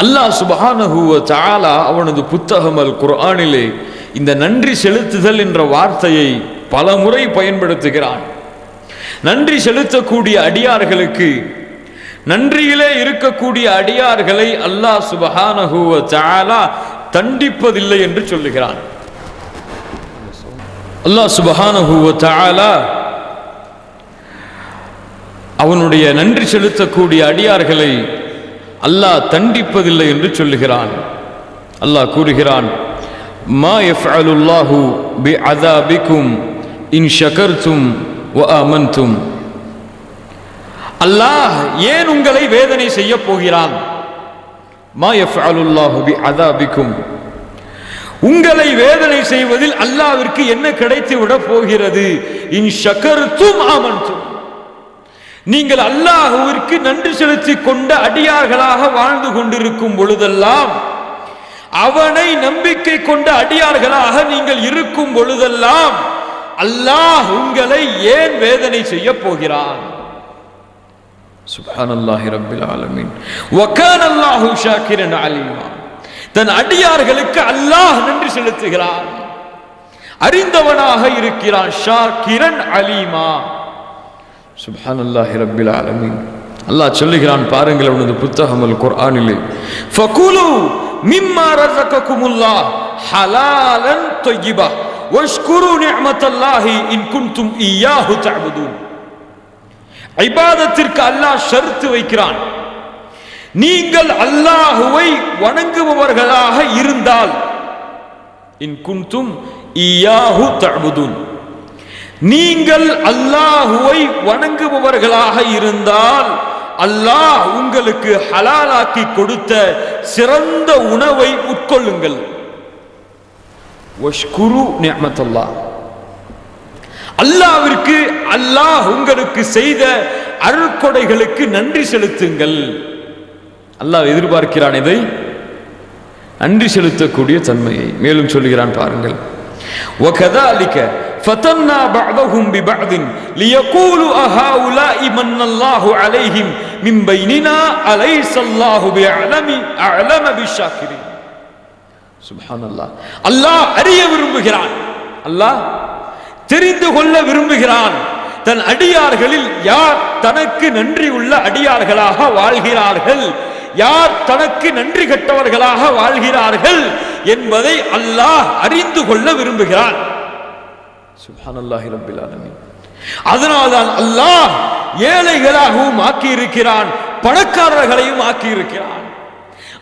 அல்லாஹ் சுப்ஹானஹு வ தஆலா அவனது புத்தகம் அல் குர்ஆனிலே இந்த நன்றி செலுத்துதல் என்ற வார்த்தையை பல முறை பயன்படுத்துகிறான். நன்றி செலுத்தக்கூடிய அடியார்களுக்கு, நன்றியிலே இருக்கக்கூடிய அடியார்களை அல்லாஹ் சுப்ஹானஹு வ தஆலா தண்டிப்பதில்லை என்று சொல்லுகிறான். அல்லாஹ் சுப்ஹானஹு வ தஆலா அவனுடைய நன்றி செலுத்தக்கூடிய அடியார்களை அல்லாஹ் தண்டிப்பதில்லை என்று சொல்லுகிறான். அல்லாஹ் கூறுகிறான், மா யஃஅலுல்லாஹு பிஅஸாபிக்கும் இன் ஷகர்தும் வ ஆமன்தும். அல்லாஹ் ஏன் உங்களை வேதனை செய்ய போகிறான்? மா யஃஅலுல்லாஹு பிஅஸாபிக்கும், உங்களை வேதனை செய்வதில் அல்லாஹ்விற்கு என்ன கிடைத்து விட போகிறது? இன் ஷகர்தும் ஆமன்தும், நீங்கள் அல்லாஹ்விற்கு நன்றி செலுத்திக் கொண்ட அடியார்களாக வாழ்ந்து கொண்டிருக்கும் பொழுதெல்லாம், அவனை நம்பிக்கை கொண்ட அடியார்களாக நீங்கள் இருக்கும் பொழுதெல்லாம் அல்லாஹ் உங்களை ஏன் வேதனை செய்ய போகிறான்? சுப்ஹானல்லாஹி ரப்பில் ஆலமீன். வ கானல்லாஹு ஷாக்கிரன் அலீமா. தன் அடியார்களுக்கு அல்லாஹ் நன்றி செலுத்துகிறான், அறிந்தவனாக இருக்கிறான். ஷாக்கிரன் அலீமா. சுப்ஹானல்லாஹி ரப்பில் ஆலமீன். அல்லாஹ் சொல்லுகிறான் பாருங்கள் அவனது புத்தகம் அல் குர்ஆனிலே, ஃபகுலு மிம்மா ரஸககுமுல்லாஹ் ஹலாலன் தய்யிபா வஷ்குரு நிஅமத்தல்லாஹி இன் குன்தும் இய்யாஹு தஅபுதூன். இபாதத்திற்கு அல்லாஹ் ஷர்த் வைக்கிறான். நீங்கள் அல்லாஹ்வை வணங்குபவர்களாக இருந்தால், இன் குன்தும் இய்யாஹு தஅபுதூன், நீங்கள் அல்லாஹுவை வணங்குபவர்களாக இருந்தால் அல்லாஹ் உங்களுக்கு ஹலாலாக்கி கொடுத்த சிறந்த உணவை உட்கொள்ளுங்கள். வஷ்குரு நிஅமத்தல்லாஹ், அல்லாஹ்விற்கு அல்லாஹ் உங்களுக்கு செய்த அருட்கொடைகளுக்கு நன்றி செலுத்துங்கள். அல்லாஹ் எதிர்பார்க்கிறான் இதை, நன்றி செலுத்தக்கூடிய தன்மையை. மேலும் சொல்லுகிறான் பாருங்கள், وَكَذَلِكَ فَتَنَّا بَعْضَهُمْ بِبَعْضٍ لِيَقُولُوا أَهَؤُلَاءِ مَنَّ اللَّهُ عَلَيْهِمْ مِنْ بَيْنِنَا أَلَيْسَ اللَّهُ بِأَعْلَمَ بِالشَّاكِرِينَ. சுப்ஹானல்லாஹ். அல்லாஹ் அறிய விரும்புகிறான், அல்லாஹ் தெரிந்து கொள்ள விரும்புகிறான், தன் அடியார்களில் யார் தனக்கு நன்றி உள்ள அடியார்களாக வாழ்கிறார்கள், யார் தனக்கு நன்றி கெட்டவர்களாக வாழ்கிறார்கள் என்பதை அல்லாஹ் அறிந்து கொள்ள விரும்புகிறான். சுப்ஹானல்லாஹி ரப்பில் ஆலமீன். அதனால்தான் அல்லாஹ் ஏழைகளாகவும் ஆக்கி இருக்கிறான், பணக்காரர்களையும் ஆக்கி இருக்கிறான்.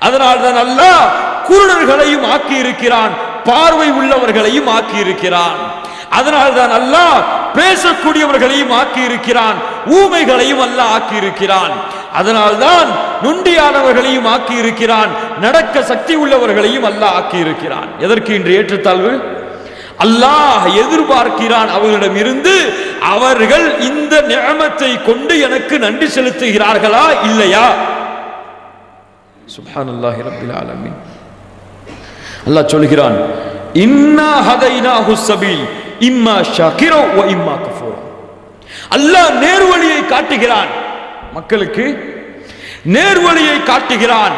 அதனால்தான் அல்லாஹ் குருடர்களையும் ஆக்கி இருக்கிறான், பார்வை உள்ளவர்களையும் ஆக்கி இருக்கிறான். அதனால்தான் அல்லாஹ் பேசக்கூடியவர்களையும் ஆக்கி இருக்கிறான், ஊமைகளையும் அல்லாஹ் ஆக்கி இருக்கிறான். அதனால்தான் நொண்டியானவர்களையும் ஆக்கி இருக்கிறான், நடக்க சக்தி உள்ளவர்களையும் அல்லாஹ் ஆக்கி இருக்கிறான். எதற்கு இன்று ஏற்றத்தாழ்வு? அல்லாஹ் எதிர்பார்க்கிறான் அவர்களிடம் இருந்து, அவர்கள் இந்த நிஅமத்தை கொண்டு எனக்கு நன்றி செலுத்துகிறார்களா இல்லையா? சுப்ஹானல்லாஹி ரப்பில் ஆலமீன். அல்லாஹ் சொல்கிறான், இன்னா ஹதைனாஹு ஸபீல் இம்மா ஷாக்கிரா வ இம்மா கஃபூரா. அல்லாஹ் நேர்வழியை காட்டுகிறான், மக்களுக்கு நேர்வழியை காட்டுகிறான்.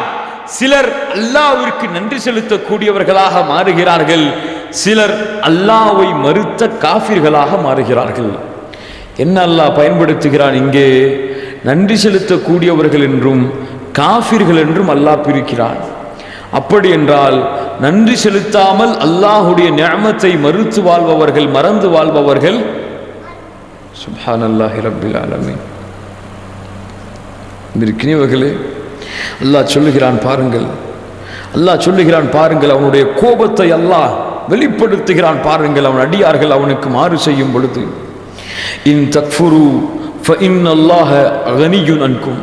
சிலர் அல்லாஹ்விற்கு நன்றி செலுத்தக்கூடியவர்களாக மாறுகிறார்கள், சிலர் அல்லாஹ்வை மறுத்த காஃபிர்களாக மாறுகிறார்கள். என்ன அல்லாஹ் பயன்படுத்துகிறான் இங்கே? நன்றி செலுத்தக்கூடியவர்கள் என்றும் காஃபிர்கள் என்றும் அல்லாஹ் பிரிக்கிறான். அப்படி என்றால் நன்றி செலுத்தாமல் அல்லாஹுடைய நிஅமத்தை மறுத்து வாழ்பவர்கள், மறந்து வாழ்பவர்கள். சுப்ஹானல்லாஹி ரப்பில் ஆலமீன். இருக்கிறவர்களே, அல்லாஹ் சொல்லுகிறான் பாருங்கள், அல்லாஹ் சொல்லுகிறான் பாருங்கள், அவனுடைய கோபத்தை அல்லாஹ் வெளிப்படுத்துகிறான் பாருங்கள். அவன் அடியார்கள் அவனுக்கு மாறு செய்யும் பொழுது, இன் தக்ஃபுரு ஃபஇன்னல்லாஹ கனியுன் அன்கும்.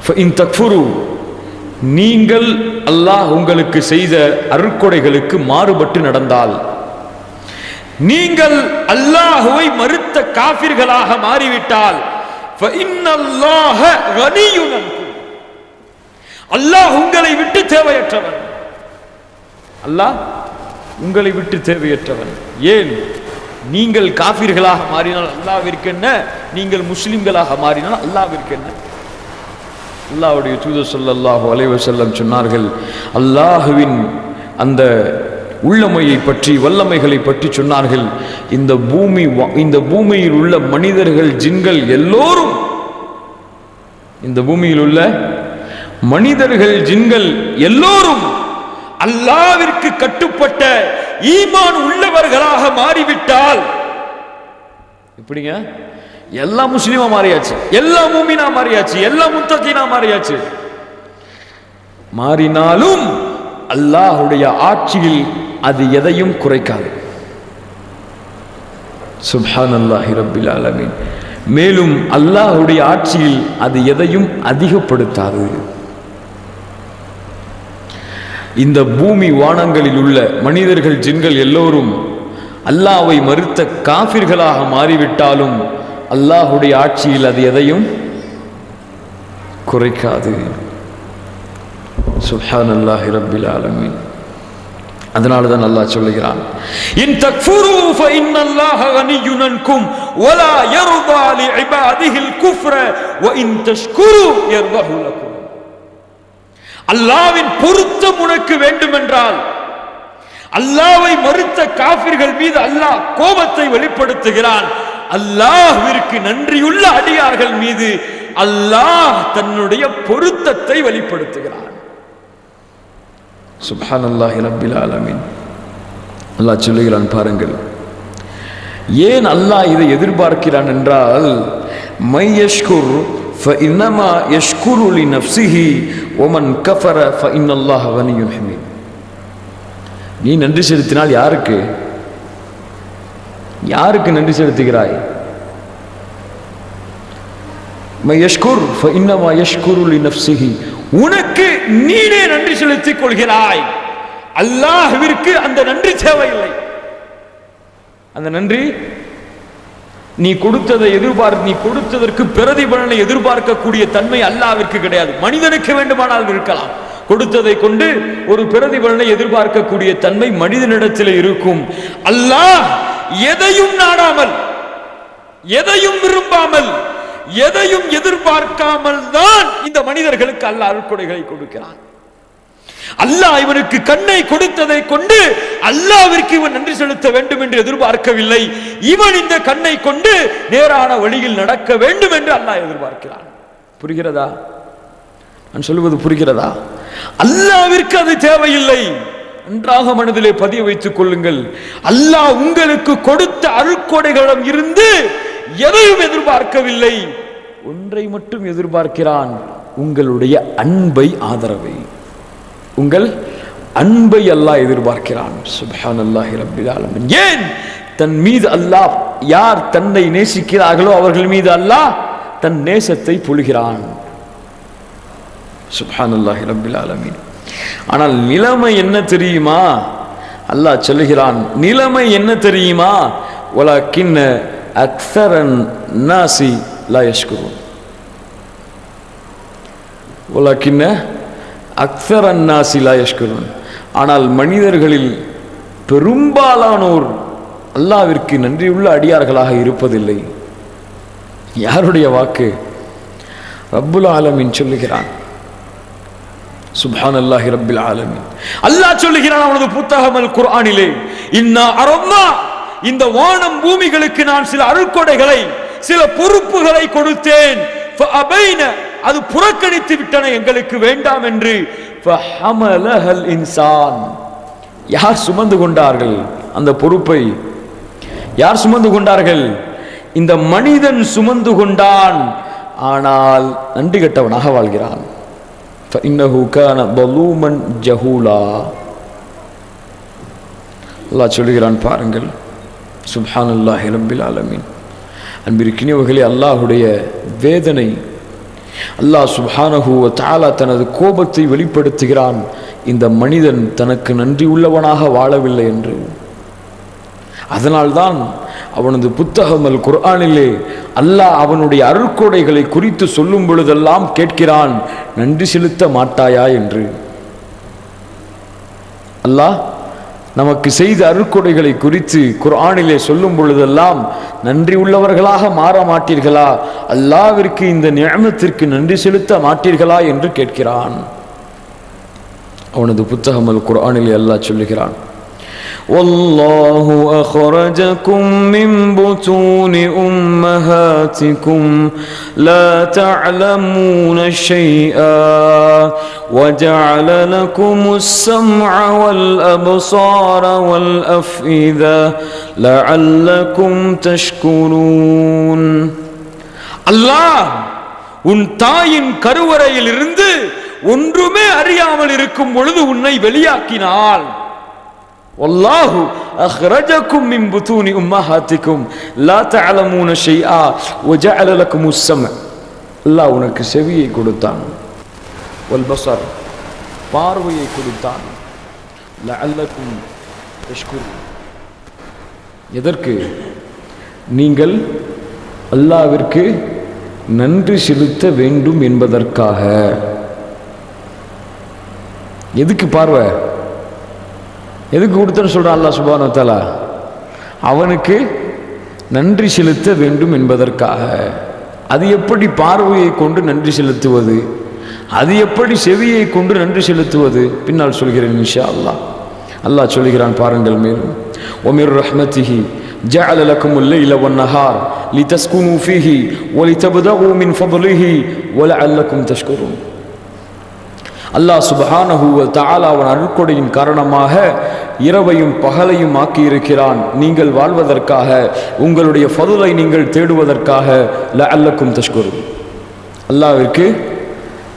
ஃபஇன் தக்ஃபுரு, நீங்கள் அல்லாஹ் உங்களுக்கு செய்த அருட்கொடைகளுக்கு மாறுபட்டு நடந்தால், நீங்கள் அல்லாஹுவை மறுத்த காஃபிர்களாக மாறிவிட்டால், ஃபஇன்னல்லாஹ கனியுன் அன்கும், அல்லாஹ் உங்களை விட்டு தேவையற்றவன். அல்லாஹ் உங்களை விட்டு தேவையற்றவன். ஏன்? நீங்கள் காஃபிர்களாக மாறினால் அல்லாஹ்விற்கு என்ன, நீங்கள் முஸ்லிம்களாக மாறினால் அல்லாஹ்விற்கு என்ன? அல்லாஹ்வுடைய தூதர் ஸல்லல்லாஹு அலைஹி வஸல்லம் சொன்னார்கள், அல்லாஹ்வின் அந்த உள்ளமையை பற்றி, வல்லமைகளை பற்றி சொன்னார்கள். இந்த பூமியில் உள்ள மனிதர்கள், ஜின்கள் எல்லோரும், இந்த பூமியில் உள்ள மனிதர்கள், ஜின்கள் எல்லோரும் அல்லாஹ்விற்கு கட்டுப்பட்ட ஈமான் உள்ளவர்களாக மாறிவிட்டால், எப்படிங்க? எல்லா முஸ்லிமா மாறியாச்சு, எல்லா மூமினா மாறியாச்சு, எல்லா முத்தகீனா மாறியாச்சு. மாறினாலும் அல்லாஹ்வுடைய ஆட்சியில் அது எதையும் குறைக்காது. சுப்ஹானல்லாஹி ரப்பில் ஆலமீன். மேலும் அல்லாஹ்வுடைய ஆட்சியில் அது எதையும் அதிகப்படுத்தாது. இந்த பூமி வானங்களில் உள்ள மனிதர்கள், ஜின்கள் எல்லோரும் அல்லாஹ்வை மறுத்த காஃபிர்களாக மாறிவிட்டாலும் அல்லாஹ்வுடைய ஆட்சியில் அது எதையும் குறைக்காது. சுப்ஹானல்லாஹி ரப்பில் ஆலமீன். அதனால தான் அல்லாஹ் சொல்லுகிறான், இன் தக்ஃபுரு ஃபஇன்னல்லாஹ கனிய்யுன் அன்கும் வலா யர்தா லிஇபாதிஹில் குஃப்ர வ இன் தஷ்குரு யர்தஹு லக்கும். அல்லாஹ்வின் பொருத்தம் உனக்கு வேண்டுமென்றால், அல்லாஹ்வை மறுத்த காஃபிர்கள் மீது அல்லாஹ் கோபத்தை வெளிப்படுத்துகிறான். அல்லாஹ்விற்கு நன்றியுள்ள அடியார்கள் மீது அல்லாஹ் தன்னுடைய பொருத்தத்தை வெளிப்படுத்துகிறான். சுப்ஹானல்லாஹி ரப்பில் ஆலமீன். அல்லாஹ் சொல்லுகிறான் பாருங்கள், ஏன் அல்லாஹ் இதை எதிர்பார்க்கிறான் என்றால், மை யஷ்குர் ஃபஇன்னமா யஷ்குரு லிநஃப்ஸிஹி வமன் கஃபர ஃபஇன்னல்லாஹ கனிய்யுன் ஹமீத். நீ நன்றி செலுத்தினால் யாருக்கு நன்றி செலுத்துகிறாய்? மை யஷ்குர் ஃபஇன்னமா யஷ்குரு லிநஃப்ஸிஹி, உனக்கு நீனே நன்றி செலுத்திக் கொள்கிறாய். அல்லாஹ்விற்கு அந்த நன்றி தேவையில்லை. அந்த நன்றி நீ கொடுத்ததை நீ கொடுத்ததற்கு பிரதிபலனை எதிர்பார்க்கக்கூடிய தன்மை அல்லாஹ்விற்கு கிடையாது. மனிதனுக்கு வேண்டுமானால் இருக்கலாம், கொடுத்ததை கொண்டு ஒரு பிரதிபலனை எதிர்பார்க்கக்கூடிய தன்மை மனிதனிடத்தில் இருக்கும். அல்லாஹ் எதையும் நாடாமல், எதையும் விரும்பாமல், எதையும் எதிர்பார்க்காமல் தான் இந்த மனிதர்களுக்கு அல்லாஹ் அருட்கொடைகளை கொடுக்கிறான். அல்லாஹ் இவனுக்கு கண்ணை கொடுத்ததை கொண்டு அல்லாஹ்விற்கு இவன் நன்றி செலுத்த வேண்டும் என்று எதிர்பார்க்கவில்லை. இவன் இந்த கண்ணை கொண்டு நேரான வழியில் நடக்க வேண்டும் என்று அல்லாஹ் எதிர்பார்க்கிறான். புரிகிறதா? நான் சொல்லுவது புரிகிறதா? அல்லாஹ்விற்கு அது தேவையில்லை. நன்றாக மனதிலே பதிய வைத்துக் கொள்ளுங்கள். அல்லாஹ் உங்களுக்கு கொடுத்த அருட்கொடைகளிடம் இருந்து எதையும் எதிர்பார்க்கவில்லை. ஒன்றை மட்டும் எதிர்பார்க்கிறான், உங்களுடைய அன்பை, ஆதரவை. உங்கள் அன்பை அல்லாஹ் எதிர்பார்க்கிறான். சுப்ஹானல்லாஹி ரப்பில் ஆலமீன். ஏன்? தன் மீது அல்லாஹ், யார் தன்னை நேசிக்கிறார்களோ அவர்கள் மீது அல்லாஹ் தன் நேசத்தை பொழிகிறான். சுப்ஹானல்லாஹி ரப்பில் ஆலமீன். ஆனால் நிலைமை என்ன தெரியுமா? அல்லாஹ் சொல்லுகிறான், நிலைமை என்ன தெரியுமா? வலக்கின்ன அக்ஸரன் நாசி லா யஷ்குரூன். வலக்கின்ன அக்ஸரன் நாசி லா யஷ்குரூன். ஆனால் மனிதர்களில் பெரும்பாலானோர் அல்லாஹ்விற்கு நன்றியுள்ள அடியார்களாக இருப்பதில்லை. யாருடைய வாக்கு? ரப்புல் ஆலமீன் சொல்லுகிறான். சுப்ஹானல்லாஹி ரப்பில் ஆலமீன். அல்லாஹ் சொல்லுகிறான் அவனது புத்தகம் அல் குர்ஆனிலே, இன்னா அரன்னா, இந்த வானம் பூமிகளுக்கு நான் சில அருட்கொடைகளை, சில பொறுப்புகளை கொடுத்தேன். ஃபஅபைன, அது புறக்கணித்து விட்டன, எங்களுக்கு வேண்டாம் என்று. ஃபஹமலஹல் இன்சான், யார் சுமந்து கொண்டார்கள் அந்த பொறுப்பை? யார் சுமந்து கொண்டார்கள்? இந்த மனிதன் சுமந்து கொண்டான். ஆனால் நன்றி கெட்டவனாக வாழ்கிறான். فإنه كان ظلوما جهولا. அல்லாஹ் சொல்கிறான் பாருங்கள். சுப்ஹானல்லாஹி ரப்பில் ஆலமீன். அன்பிற்கினியவர்களே, அல்லாஹ்வுடைய வேதனை, அல்லாஹ் சுப்ஹானஹு வ தஆலா தனது கோபத்தை வெளிப்படுத்துகிறான், இந்த மனிதன் தனக்கு நன்றி உள்ளவனாக வாழவில்லை என்று. அதனால்தான் அவனது புத்தகம் அல் குர்ஆனிலே அல்லாஹ் அவனுடைய அருட்கொடைகளை குறித்து சொல்லும் பொழுதெல்லாம் கேட்கிறான், நன்றி செலுத்த மாட்டாயா என்று. அல்லாஹ் நமக்கு செய்த அருட்கொடைகளை குறித்து குர்ஆனிலே சொல்லும் பொழுதெல்லாம் நன்றி உள்ளவர்களாக மாற மாட்டீர்களா, அல்லாஹ்விற்கு இந்த நிஅமத்திற்கு நன்றி செலுத்த மாட்டீர்களா என்று கேட்கிறான். அவனது புத்தகம் அல் குர்ஆனிலே அல்லாஹ் சொல்லுகிறான், والله أخرجكم من بطون أمهاتكم لا تعلمون شيئا وجعل لكم السمع والأبصار والأفئدة لعلكم تشكرون. அல்லாஹ் உன் தாயின் கருவறையில் இருந்து ஒன்றுமே அறியாமல் இருக்கும் பொழுது உன்னை வெளியாக்கினாள். வல்லாஹு அக்ரஜக்கும் மின் புதூனி உம்மஹாத்திக்கும் லா தஅலமூன ஷைஆ வஜஅல லக்குமுஸ் ஸம்அ. அல்லாஹ் உனக்கு செவியை கொடுத்தான், வல் பஸர் பார்வையை கொடுத்தான், லஅல்லக்கும் தஷ்குரூன். எதற்கு? நீங்கள் அல்லாஹ்விற்கு நன்றி செலுத்த வேண்டும் என்பதற்காக. எதுக்கு பார்வை? எதுக்கு கொடுத்தன்னு சொல்றான் அல்லாஹ் சுப்ஹானஹு வ தஆலா? அவனுக்கு நன்றி செலுத்த வேண்டும் என்பதற்காக. அது எப்படி பார்வையை கொண்டு நன்றி செலுத்துவது? அது எப்படி செவியை கொண்டு நன்றி செலுத்துவது? பின்னால் சொல்கிறேன் இன்ஷா அல்லாஹ். அல்லாஹ் சொல்கிறான் பாருங்கள் மேலும், வமிர் ரஹ்மத்திஹி ஜஅல லக்குமுல் லைல வன் நஹார் லிதஸ்குனு ஃபீஹி வலிதப்தகு மின் ஃபضலிஹி வலஅல்லக்கும் தஷ்குரூன். அல்லாஹ் சுப்ஹானஹு வ தஆலா அவன் அருட்கொடையின் காரணமாக இரவையும் பகலையும் ஆக்கியிருக்கிறான், நீங்கள் வாழ்வதற்காக, உங்களுடைய ஃபதுலை நீங்கள் தேடுவதற்காக. லஅல்லக்கும் தஷ்குரூன், அல்லாஹ்விற்கு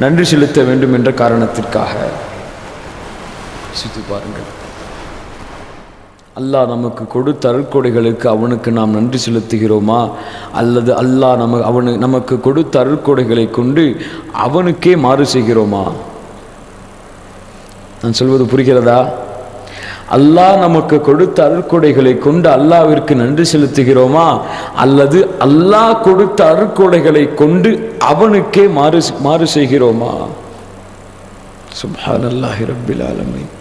நன்றி செலுத்த வேண்டும் என்ற காரணத்திற்காக. சித்து பாருங்கள், அல்லாஹ் நமக்கு கொடுத்த அருட்கொடைகளுக்கு அவனுக்கு நாம் நன்றி செலுத்துகிறோமா, அல்லது அல்லாஹ் நமக்கு கொடுத்த அருட்கொடைகளை கொண்டு அவனுக்கே மாறு செய்கிறோமா? நான் சொல்வது புரிகிறதா? அல்லாஹ் நமக்கு கொடுத்த அருட்கொடைகளை கொண்டு அல்லாஹ்விற்கு நன்றி செலுத்துகிறோமா, அல்லது அல்லாஹ் கொடுத்த அருட்கொடைகளை கொண்டு அவனுக்கே மாறு செய்கிறோமா? சுப்ஹானல்லாஹி ரப்பில் ஆலமீன்.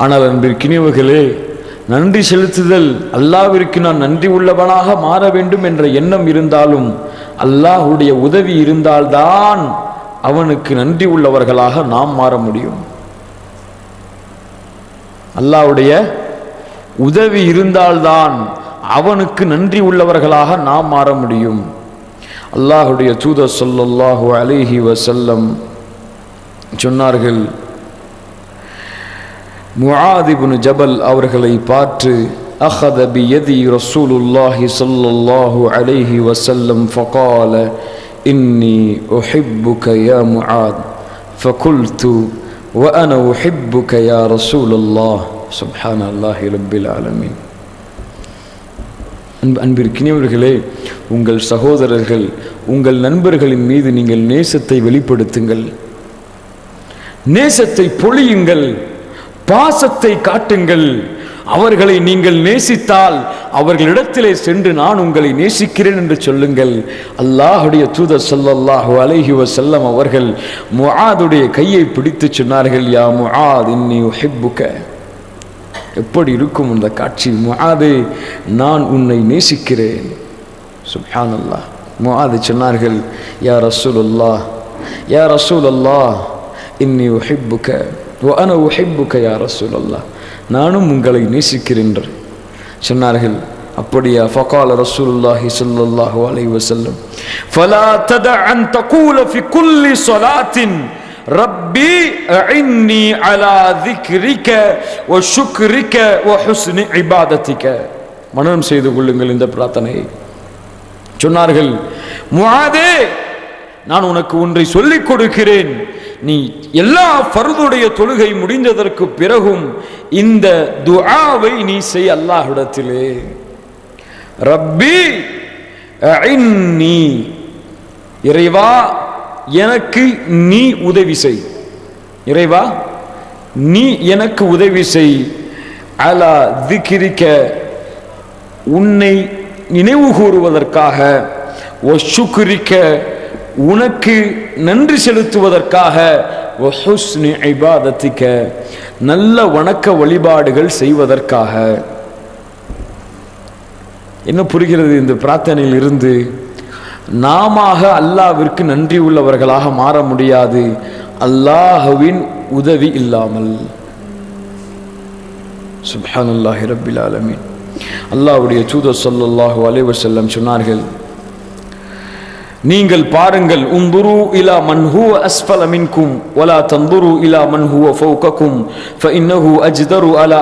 ஆனால் அன்பிற்கினியவர்களே, நன்றி செலுத்துதல், அல்லாஹ்விற்கு நான் நன்றி உள்ளவனாக மாற வேண்டும் என்ற எண்ணம் இருந்தாலும் அல்லாஹ்வுடைய உதவி இருந்தால்தான் அவனுக்கு நன்றி உள்ளவர்களாக நாம் மாற முடியும். அல்லாஹ்வுடைய உதவி இருந்தால்தான் அவனுக்கு நன்றி உள்ளவர்களாக நாம் மாற முடியும். அல்லாஹ்வுடைய தூதர் ஸல்லல்லாஹு அலைஹி வஸல்லம் சொன்னார்கள், முஆத் இப்னு ஜபல் அவர்களை பார்த்து, அஹத பியதி ரசூலுல்லாஹி ஸல்லல்லாஹு அலைஹி வஸல்லம் ஃபகால இன்னி உஹிப்புக யா முஆத் ஃபகுல்து وأنا أحبك يا رسول الله. سبحان الله رب العالمين. அன்பிற்கினியவர்களே, உங்கள் சகோதரர்கள், உங்கள் நண்பர்களின் மீது நீங்கள் நேசத்தை வெளிப்படுத்துங்கள், நேசத்தை பொழியுங்கள், பாசத்தை காட்டுங்கள். அவர்களை நீங்கள் நேசித்தால் அவர்களிடத்திலே சென்று நான் உங்களை நேசிக்கிறேன் என்று சொல்லுங்கள். அல்லாஹ்வுடைய தூதர் ஸல்லல்லாஹு அலைஹி வஸல்லம் அவர்கள் முஆதுடைய கையை பிடித்து சொன்னார்கள், யா முஆத் இன்னி உஹிப்புக. எப்படி இருக்கும் அந்த காட்சி? முஆதே, நான் உன்னை நேசிக்கிறேன். சுப்ஹானல்லாஹ். முஆத் சொன்னார்கள், யா ரசூலுல்லாஹ், யா ரசூலல்லாஹ் இன்னி உஹிப்புக வ அனா உஹிப்புக யா ரசூலல்லாஹ், நானும் உங்களை நேசிக்கிறேன் சொன்னார்கள். அப்படியா? ஃபகால ரசூலுல்லாஹி ஸல்லல்லாஹு அலைஹி வஸல்லம், ஃபலா ததஅ அன் தகூல ஃபி குல்லி ஸலாத்தின் ரப்பி அஇன்னி அலா ذிக்ரிக வ ஷுக்ரிக வ ஹுஸ்னி இபாதத்திக. மனனம் செய்து கொள்ளுங்கள் இந்த பிரார்த்தனையை. சொன்னார்கள், முஆதே, நான் உனக்கு ஒன்றை சொல்லிக் கொடுக்கிறேன். நீ எல்லா ஃபர்துடைய தொழுகை முடிந்ததற்கு பிறகும் இந்த துஆவை நீ செய் அல்லாஹ்விடத்திலே. ரப்பி அஇன்னி, இறைவா எனக்கு நீ உதவி செய், இறைவா நீ எனக்கு உதவி செய். அலா திக்ரிக, உன்னை நினைவு கூறுவதற்காக, வ ஷுக்ரிக, உனக்கு நன்றி செலுத்துவதற்காக, வஹுஸ்னி இபாதத்திக, நல்ல வணக்க வழிபாடுகள் செய்வதற்காக. என்ன புரிகிறது இந்த பிரார்த்தனையில் இருந்து? நாம அல்லாஹ்விற்கு நன்றி உள்ளவர்களாக மாற முடியாது அல்லாஹ்வின் உதவி இல்லாமல். சுப்ஹானல்லாஹி ரப்பில் ஆலமீன். அல்லாஹ்வுடைய தூதர் ஸல்லல்லாஹு அலைஹி வஸல்லம் சொன்னார்கள், நீங்கள் பாருங்கள், உந்துரு இலா மன் ஹுவ அஸ்ஃபல மின்கும் வலா தந்துரு இலா மன் ஹுவ ஃபௌகக்கும் ஃபஇன்னஹு அஜ்தரு அலா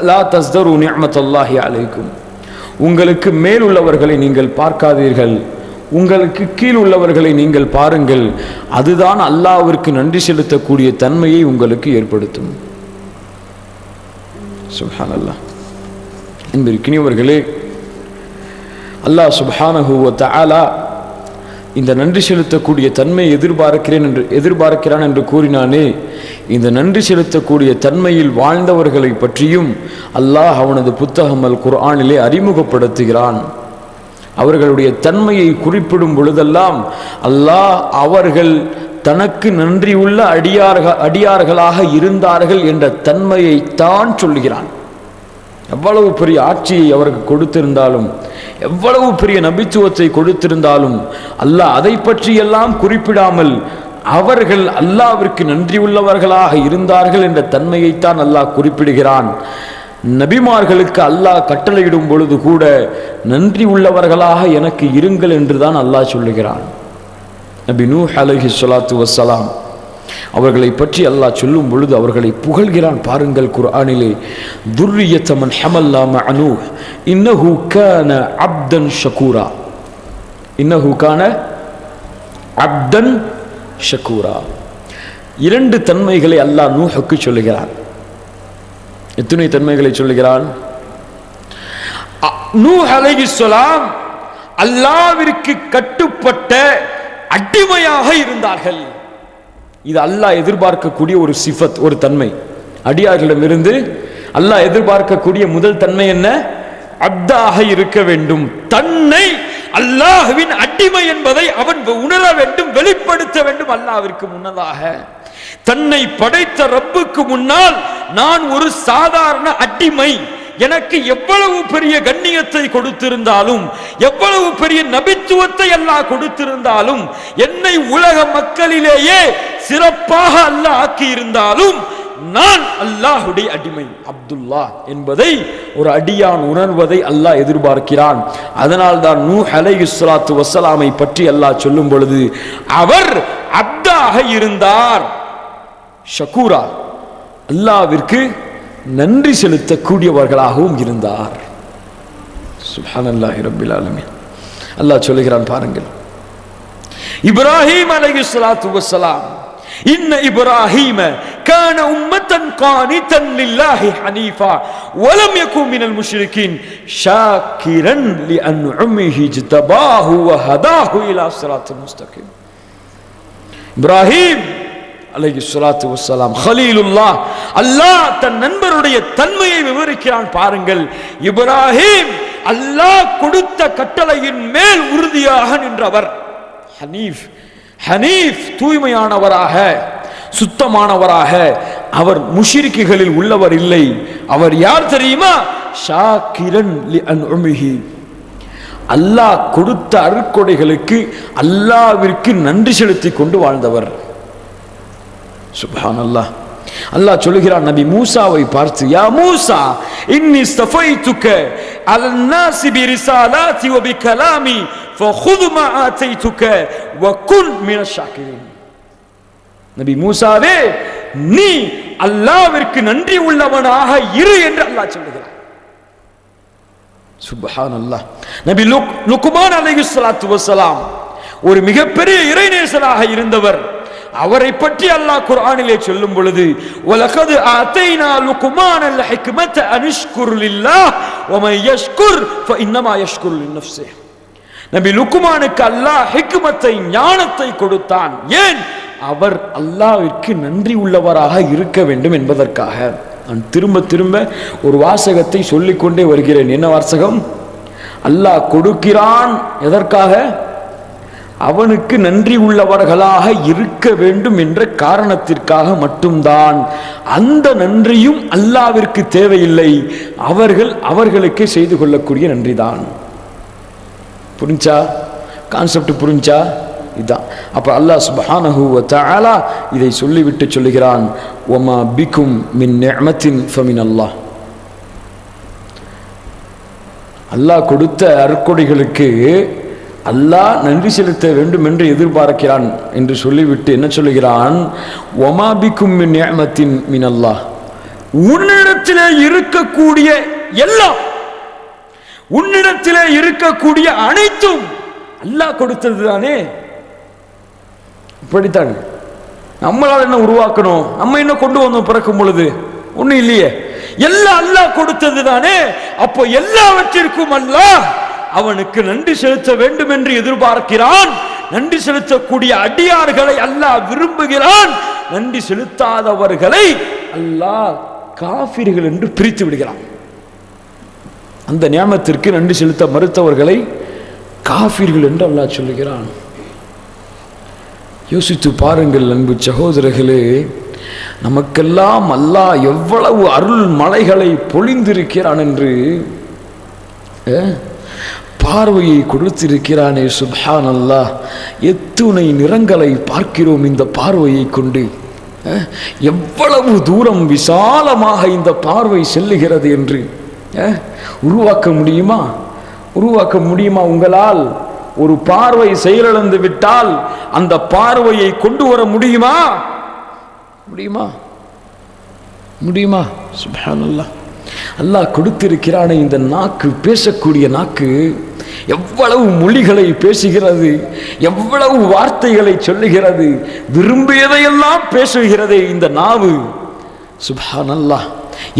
லா தஸ்தரு நிஅமத்தல்லாஹி அலைக்கும். உங்களுக்கு மேல் உள்ளவர்களை நீங்கள் பார்க்காதீர்கள், உங்களுக்கு கீழ் உள்ளவர்களை நீங்கள் பாருங்கள், அதுதான் அல்லாஹ்விற்கு நன்றி செலுத்தக்கூடிய தன்மையை உங்களுக்கு ஏற்படுத்தும். சுப்ஹானல்லாஹ். அன்பிற்கினியவர்களே, அல்லாஹ் சுப்ஹானஹு வ தஆலா இந்த நன்றி செலுத்தக்கூடிய தன்மையை எதிர்பார்க்கிறான் என்று கூறினானே, இந்த நன்றி செலுத்தக்கூடிய தன்மையில் வாழ்ந்தவர்களை பற்றியும் அல்லாஹ் அவனது புத்தகம் அல் குர்ஆனிலே அறிமுகப்படுத்துகிறான். அவர்களுடைய தன்மையை குறிப்பிடும் பொழுதெல்லாம் அல்லாஹ் அவர்கள் தனக்கு நன்றியுள்ள அடியார்களாக இருந்தார்கள் என்ற தன்மையை தான் சொல்கிறான். எவ்வளவு பெரிய ஆட்சியை அவருக்கு கொடுத்திருந்தாலும், எவ்வளவு பெரிய நபித்துவத்தை கொடுத்திருந்தாலும் அல்லாஹ் அதை பற்றியெல்லாம் குறிப்பிடாமல் அவர்கள் அல்லாஹ்விற்கு நன்றியுள்ளவர்களாக இருந்தார்கள் என்ற தன்மையைத்தான் அல்லாஹ் குறிப்பிடுகிறான். நபிமார்களுக்கு அல்லாஹ் கட்டளையிடும் பொழுது கூட நன்றி உள்ளவர்களாக எனக்கு இருங்கள் என்றுதான் அல்லாஹ் சொல்லுகிறான். நபி நூஹ் அலைஹிஸ்ஸலாத்து வஸ்ஸலாம் அவர்களை பற்றி அல்லாஹ் சொல்லும் பொழுது அவர்களை புகழ்கிறான். பாருங்கள் குர்ஆனிலே, துர்ரியத மன் ஹமல்லா மஅ நூஹ் இன்னஹு கான அப்தன் ஷகூரா. இன்னஹு கான அப்தன் ஷகூரா. இரண்டு தன்மைகளை அல்லாஹ் நூஹுக்கு சொல்லுகிறான். எத்தனை தன்மைகளை சொல்லுகிறான்? நூஹ் அலைஹிஸ்ஸலாம் அல்லாஹ்விற்கு கட்டுப்பட்ட அடிமையாக இருந்தார்கள். இது அல்லாஹ் எதிர்பார்க்கக்கூடிய ஒரு சிஃபத், ஒரு தன்மை. அடியார்களிடமிருந்து அல்லாஹ் எதிர்பார்க்கக்கூடிய முதல் தன்மை என்ன? அப்தாக இருக்க வேண்டும். தன்னை அல்லாஹ்வின் அடிமை என்பதை அவன் உணர வேண்டும், வெளிப்படுத்த வேண்டும். அல்லாஹ்விற்கு முன்னதாக தன்னை படைத்த ரப்புக்கு முன்னால் நான் ஒரு சாதாரண அடிமை. எனக்கு எவ்வளவு பெரிய கண்ணியத்தை கொடுத்திருந்தாலும், எவ்வளவு பெரிய நபித்துவத்தை அல்லாஹ் கொடுத்திருந்தாலும், என்னை உலக மக்களிலேயே சிறப்பாக அல்லாஹ் ஆக்கி இருந்தாலும் நான் அல்லாஹ்வுடைய அடிமை, அப்துல்லா என்பதை ஒரு அடியான் உணர்வதை அல்லாஹ் எதிர்பார்க்கிறான். அதனால் தான் நூஹ் அலைஹிஸ்ஸலாத்து வஸ்ஸலாமை பற்றி அல்லாஹ் சொல்லும் பொழுது அவர் அப்தாக இருந்தார், ஷகூரா, அல்லாஹ்விற்கு நன்றி செலுத்தக்கூடியவர்களாகவும் இருந்தார். சுப்ஹானல்லாஹி ரப்பில் ஆலமீன். அல்லாஹ் சொல்லுகிறான் பாருங்கள், இப்ராஹீம் அலைஹிஸ்ஸலாத்து வஸ்ஸலாம், இன்ன இப்ராஹீம கான உம்மத்தன் கானிதன் லில்லாஹி ஹனீஃபா வலம் யகுன் மினல் முஷ்ரிகீன் ஷாக்கிரன் லிஅன்உமிஹி ஜ்தபாஹு வஹதாஹு இலா ஸிராத்தின் முஸ்தகீம். இப்ராஹீம் அலைஹிஸ்ஸலாத்து வஸ்ஸலாம் கலீலுல்லாஹ், அல்லாஹ் தன் நண்பருடைய தன்மையை விவரிக்கிறான். பாருங்கள், இப்ராஹீம் அல்லாஹ் கொடுத்த கட்டளையின் மேல் உறுதியாக நின்றவர். ஹனீஃப், ஹனீஃப் தூய்மையானவராக, சுத்தமானவராக. அவர் முஷ்ரிக்குகளில் உள்ளவர் இல்லை. அவர் யார் தெரியுமா? ஷாக்கிரன் லிஅன்உமிஹி, அல்லாஹ் கொடுத்த அருட்கொடைகளுக்கு அல்லாஹ்விற்கு நன்றி செலுத்தி கொண்டு வாழ்ந்தவர். சுப்ஹானல்லாஹ். அல்லாஹ் சொல்லுகிறான் நபி மூசாவை பார்த்து, யா மூசா இன்னி ஸ்தஃபைதுக அலன் நாஸி பிரிசாலாத்தி வ பிகலாமி ஃபഖுது மா ஆதைதுக வ குன் மினஷ் ஷாக்கிரீன். நபி மூசாவே, நீ அல்லாஹ்விற்கு நன்றி உள்ளவனாக இரு என்று அல்லாஹ் சொல்லுகிறான். சுப்ஹானல்லாஹ். நபி லுக்மான் அலைஹிஸ்ஸலாத்து வஸ்ஸலாம் ஒரு மிகப்பெரிய இறைநேசராக இருந்தவர். அவரை பற்றி அல்லாஹ் குர்ஆனிலே சொல்லும் பொழுது, வலகத் ஆதைனா லுக்மானல் ஹிக்மத அன்ஷ்குர் லில்லாஹ் வ மன் யஷ்குர் ஃபஇன்னமா யஷ்குரு லினஃப்ஸிஹி. நபி லுக்மானுக்கு அல்லாஹ் ஹிக்மத்தை, ஞானத்தை கொடுத்தான். ஏன்? அவர் அல்லாஹ்விற்கு நன்றி உள்ளவராக இருக்க வேண்டும் என்பதற்காக. நான் திரும்ப திரும்ப ஒரு வாசகத்தை சொல்லிக்கொண்டே வருகிறேன். என்ன வாசகம்? அல்லாஹ் கொடுக்கிறான் எதற்காக? அவனுக்கு நன்றி உள்ளவர்களாக இருக்க வேண்டும் என்ற காரணத்திற்காக மட்டும்தான். அந்த நன்றியும் அல்லாவிற்கு தேவையில்லை, அவர்களுக்கு செய்து கொள்ளக்கூடிய நன்றிதான். புரிஞ்சா? கான்செப்ட் புரிஞ்சா? இதுதான். அப்ப அல்லாஹ் சுப்ஹானஹு வ தஆலா இதை சொல்லிவிட்டு சொல்லுகிறான், வமா பிகும் மின் நிஅமத்தின் ஃபமினல்லாஹ். அல்லாஹ் கொடுத்த அருட்கொடைகளுக்கு அல்லாஹ் நன்றி செலுத்த வேண்டும் என்று எதிர்பார்க்கிறான் என்று சொல்லிவிட்டு என்ன சொல்லுகிறான், வமா பிகும் மின் நிஅமத்தின் மினல்லாஹ். உன்னிடத்திலே இருக்கக்கூடிய எல்லாம், உன்னிடத்திலே இருக்கக்கூடிய அனைத்தும் அல்லாஹ் கொடுத்தது தானே. இப்படித்தான். நம்மளால் என்ன உருவாக்கணும்? நம்ம என்ன கொண்டு வந்தோம் பிறக்கும் பொழுது? ஒன்றும் இல்லையே. எல்லாம் அல்லாஹ் கொடுத்தது தானே. அப்போ எல்லாவற்றிற்கும் அல்லாஹ் அவனுக்கு நன்றி செலுத்த வேண்டும் என்று எதிர்பார்க்கிறான். நன்றி செலுத்தக்கூடிய அடியார்களை அல்லாஹ் விரும்புகிறான். நன்றி செலுத்தாதவர்களை அல்லாஹ் காஃபிர்கள் என்று பிரித்து விடுகிறான். அந்த நியாமத்திற்கு நன்றி செலுத்த மறுத்தவர்களை காஃபிர்கள் என்று அல்லாஹ் சொல்லுகிறான். யோசித்து பாருங்கள் அன்பு சகோதரர்களே, நமக்கெல்லாம் அல்லாஹ் எவ்வளவு அருள் மலைகளை பொழிந்திருக்கிறான் என்று. பார்வையை கொடுத்திருக்கிறானே, சுப்ஹான் அல்லாஹ். எத்துணை நிறங்களை பார்க்கிறோம் இந்த பார்வையை கொண்டு. எவ்வளவு தூரம் விசாலமாக இந்த பார்வை செல்லுகிறது என்று உருவாக்க முடியுமா? உருவாக்க முடியுமா? உங்களால் ஒரு பார்வை செயலிழந்து விட்டால் அந்த பார்வையை கொண்டு வர முடியுமா? முடியுமா? முடியுமா? சுப்ஹானல்லாஹ். அல்லாஹ் கொடுத்திருக்கிறானே இந்த நாக்கு, பேசக்கூடிய நாக்கு எவ்வளவு மொழிகளை பேசுகிறது, எவ்வளவு வார்த்தைகளை சொல்லுகிறது, விரும்பியதையெல்லாம் பேசுகிறதே இந்த நாவு. சுப்ஹானல்லாஹ்.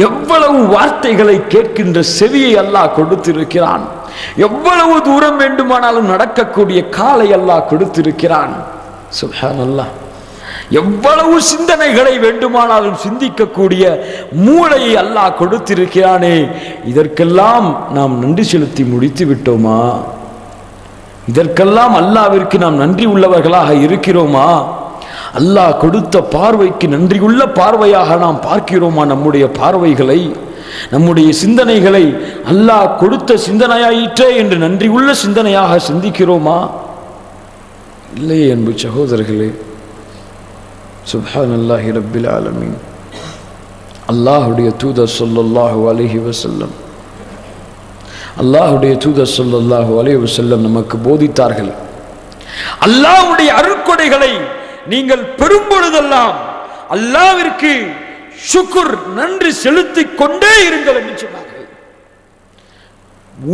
எவ்வளவு வார்த்தைகளை கேட்கின்ற செவியை அல்லாஹ் கொடுத்திருக்கிறான். எவ்வளவு தூரம் வேண்டுமானாலும் நடக்கக்கூடிய காலை அல்லாஹ் கொடுத்திருக்கிறான். சுப்ஹானல்லாஹ். எவ்வளவு சிந்தனைகளை வேண்டுமானாலும் சிந்திக்கக்கூடிய மூளையை அல்லாஹ் கொடுத்திருக்கிறானே. இதற்கெல்லாம் நாம் நன்றி செலுத்தி முடித்து விட்டோமா? இதற்கெல்லாம் அல்லாஹ்விற்கு நாம் நன்றி உள்ளவர்களாக இருக்கிறோமா? அல்லாஹ் கொடுத்த பார்வைக்கு நன்றியுள்ள பார்வையாக நாம் பார்க்கிறோமா? நம்முடைய பார்வைகளை, நம்முடைய சிந்தனைகளை அல்லாஹ் கொடுத்த சிந்தனையாயிற்றே என்று நன்றியுள்ள சிந்தனையாக சிந்திக்கிறோமா? இல்லையே அன்பு சகோதரர்களே. சுப்ஹானல்லாஹி ரப்பில் ஆலமீன். அல்லாஹ்வுடைய தூதர் ஸல்லல்லாஹு அலைஹி வஸல்லம், அல்லாஹ்வுடைய தூதர் ஸல்லல்லாஹு அலைஹி வஸல்லம் நமக்கு போதித்தார்கள், அல்லாஹ்வுடைய அருட்கொடைகளை நீங்கள் பெறும் பொழுதெல்லாம் அல்லாஹ்விற்கு ஷுக்ர், நன்றி செலுத்திக் கொண்டே இருங்கள் என்று சொன்னார்கள்.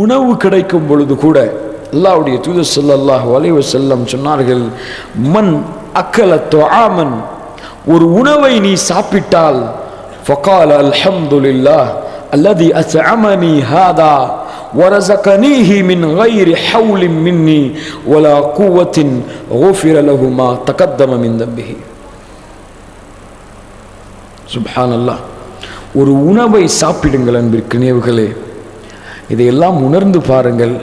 உணவு கிடைக்கும் பொழுது கூட அல்லாஹ்வுடைய தூதர் ஸல்லல்லாஹு அலைஹி வஸல்லம் சொன்னார்கள், மன் அக்கல துஆமன், ஒரு உணவை நீ சாப்பிட்டால், ஃபகால அல்ஹம்துலில்லாஹ் அல்லதி அத்அமனி ஹாதா வரஸகனீஹி மின் கைரி ஹவுலின் மின்னி வலா குவத்தின் குஃபிர லஹு மா தகத்தம மின் தம்பிஹி. சுப்ஹானல்லாஹ். ஒரு உணவை சாப்பிடுங்கள் அன்பிற்கினியவர்களே. இதையெல்லாம் உணர்ந்து பாருங்கள்.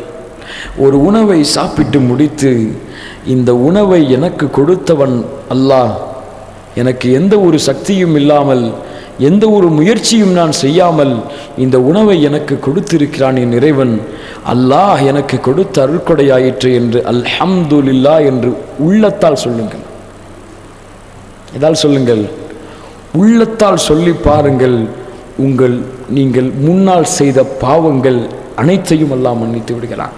ஒரு உணவை சாப்பிட்டு முடித்து, இந்த உணவை எனக்கு கொடுத்தவன் அல்லாஹ், எனக்கு எந்த ஒரு சக்தியும் இல்லாமல், எந்த ஒரு முயற்சியும் நான் செய்யாமல் இந்த உணவை எனக்கு கொடுத்திருக்கிறான் என் இறைவன், அல்லாஹ் எனக்கு கொடுத்த அருட்கொடையாயிற்று என்று அல்ஹம்துலில்லாஹ் என்று உள்ளத்தால் சொல்லுங்கள். இதால் சொல்லுங்கள், உள்ளத்தால் சொல்லி பாருங்கள். நீங்கள் முன்னால் செய்த பாவங்கள் அனைத்தையும் அல்லாஹ் மன்னித்து விடுகிறான்.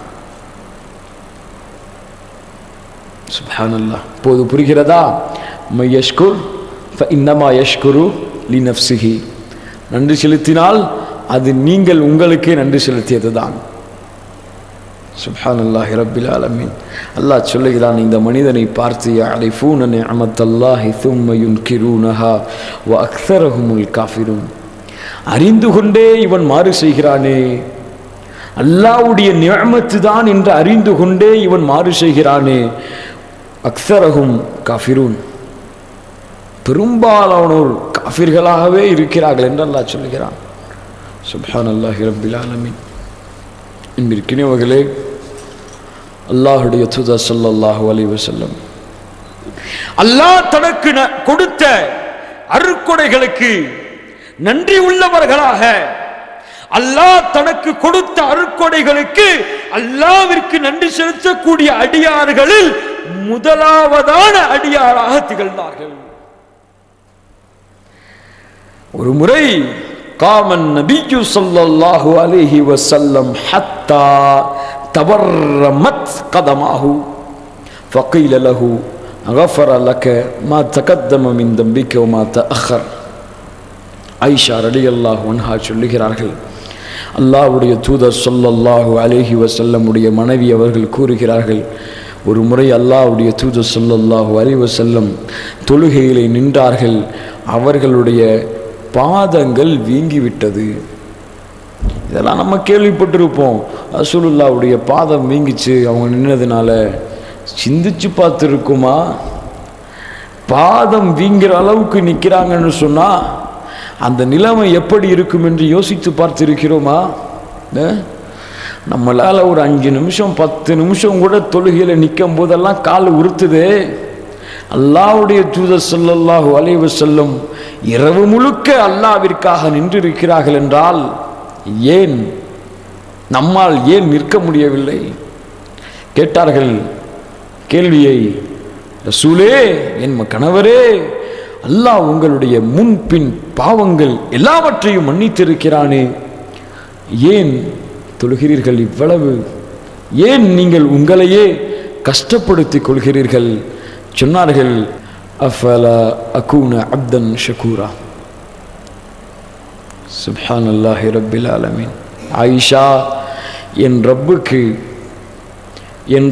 சுப்ஹானல்லாஹ். இப்போது புரிகிறதா? மையஷ்குர் ஃபஇன்னமா யஷ்குரு லினஃப்ஸிஹி. நன்றி செலுத்தினால் அது நீங்கள் உங்களுக்கே நன்றி செலுத்தியது தான். சுப்ஹானல்லாஹி ரப்பில் ஆலமீன். அல்லாஹ் சொல்லுகிறான், இந்த மனிதனை பார்த்து, யஅரிஃபூன நிஅமத்தல்லாஹி ஸும்ம யுன்கிரூனஹா வ அக்ஸரஹுமுல் காஃபிரூன். அறிந்து கொண்டே இவன் மாறு செய்கிறானே, அல்லாஹ்வுடைய நிஅமத்து தான் என்று அறிந்து கொண்டே இவன் மாறு செய்கிறானே, அக்ஸரஹும் காஃபிரூன், பெரும்பாலானோர் காஃபிர்களாகவே இருக்கிறார்கள் என்று அல்லாஹ் சொல்லுகிறான். சுப்ஹானல்லாஹி ரப்பில் ஆலமீன். என்பிற்கினியவர்களே, அல்லாஹ்வுடைய தூதர் ஸல்லல்லாஹு அலைஹி வஸல்லம் அல்லாஹ் தனக்கு கொடுத்த அருட்கொடைகளுக்கு நன்றி உள்ளவர்களாக, அல்லாஹ் தனக்கு கொடுத்த அருட்கொடைகளுக்கு அல்லாஹ்விற்கு நன்றி செலுத்தக்கூடிய அடியார்களில் முதலாவதான அடியாராக திகழ்ந்தார்கள். ஒரு முறை காமன் நபியு ஸல்லல்லாஹு அலைஹி வஸல்லம் ஹத்தா தவர்ரமத் கதமாஹு ஃபகீல லஹு غفر لك ما تقدم من ذنبك وما تأخر. ஆயிஷா ரலியல்லாஹு அன்ஹா சொல்லுகிறார்கள், அல்லாஹ்வுடைய தூதர் ஸல்லல்லாஹு அலைஹி வஸல்லம் உடைய மனைவி அவர்கள் கூறுகிறார்கள், ஒரு முறை அல்லாஹ்வுடைய தூதர் ஸல்லல்லாஹு அலைஹி வஸல்லம் தொழுகையிலே நின்றார்கள். அவர்களுடைய பாதங்கள் வீங்கிவிட்டது. இதெல்லாம் நம்ம கேள்விப்பட்டிருப்போம். ரசூலுல்லாஹ்வுடைய பாதம் வீங்கிச்சு அவங்க நின்னதுனால. சிந்திச்சு பார்த்துருக்குமா? பாதம் வீங்கிற அளவுக்கு நிற்கிறாங்கன்னு சொன்னா அந்த நிலைமை எப்படி இருக்கும் என்று யோசித்து பார்த்திருக்கிறோமா? நம்மளால ஒரு 5 நிமிஷம் 10 நிமிஷம் கூட தொழுகையில நிற்கும் போதெல்லாம் கால் உறுத்துதே. அல்லாஹ்வுடைய தூதர் ஸல்லல்லாஹு அலைஹி வஸல்லம் இரவு முழுக்க அல்லாஹ்விற்காக நின்றிருக்கிறார்கள் என்றால் ஏன் நம்மால் ஏன் நிற்க முடியவில்லை? கேட்டார்கள் கேள்வியை, ரசூலே, என் கணவரே, அல்லாஹ் உங்களுடைய முன்பின் பாவங்கள் எல்லாவற்றையும் மன்னித்திருக்கிறானே, ஏன் தொழுகிறீர்கள் இவ்வளவு? ஏன் நீங்கள் உங்களையே கஷ்டப்படுத்திக் கொள்கிறீர்கள்? சொன்னார்கள், அஃபலா அகூன அப்தன் ஷகூரா. சுப்ஹானல்லாஹி ரப்பில் ஆலமீன். ஆயிஷா, என்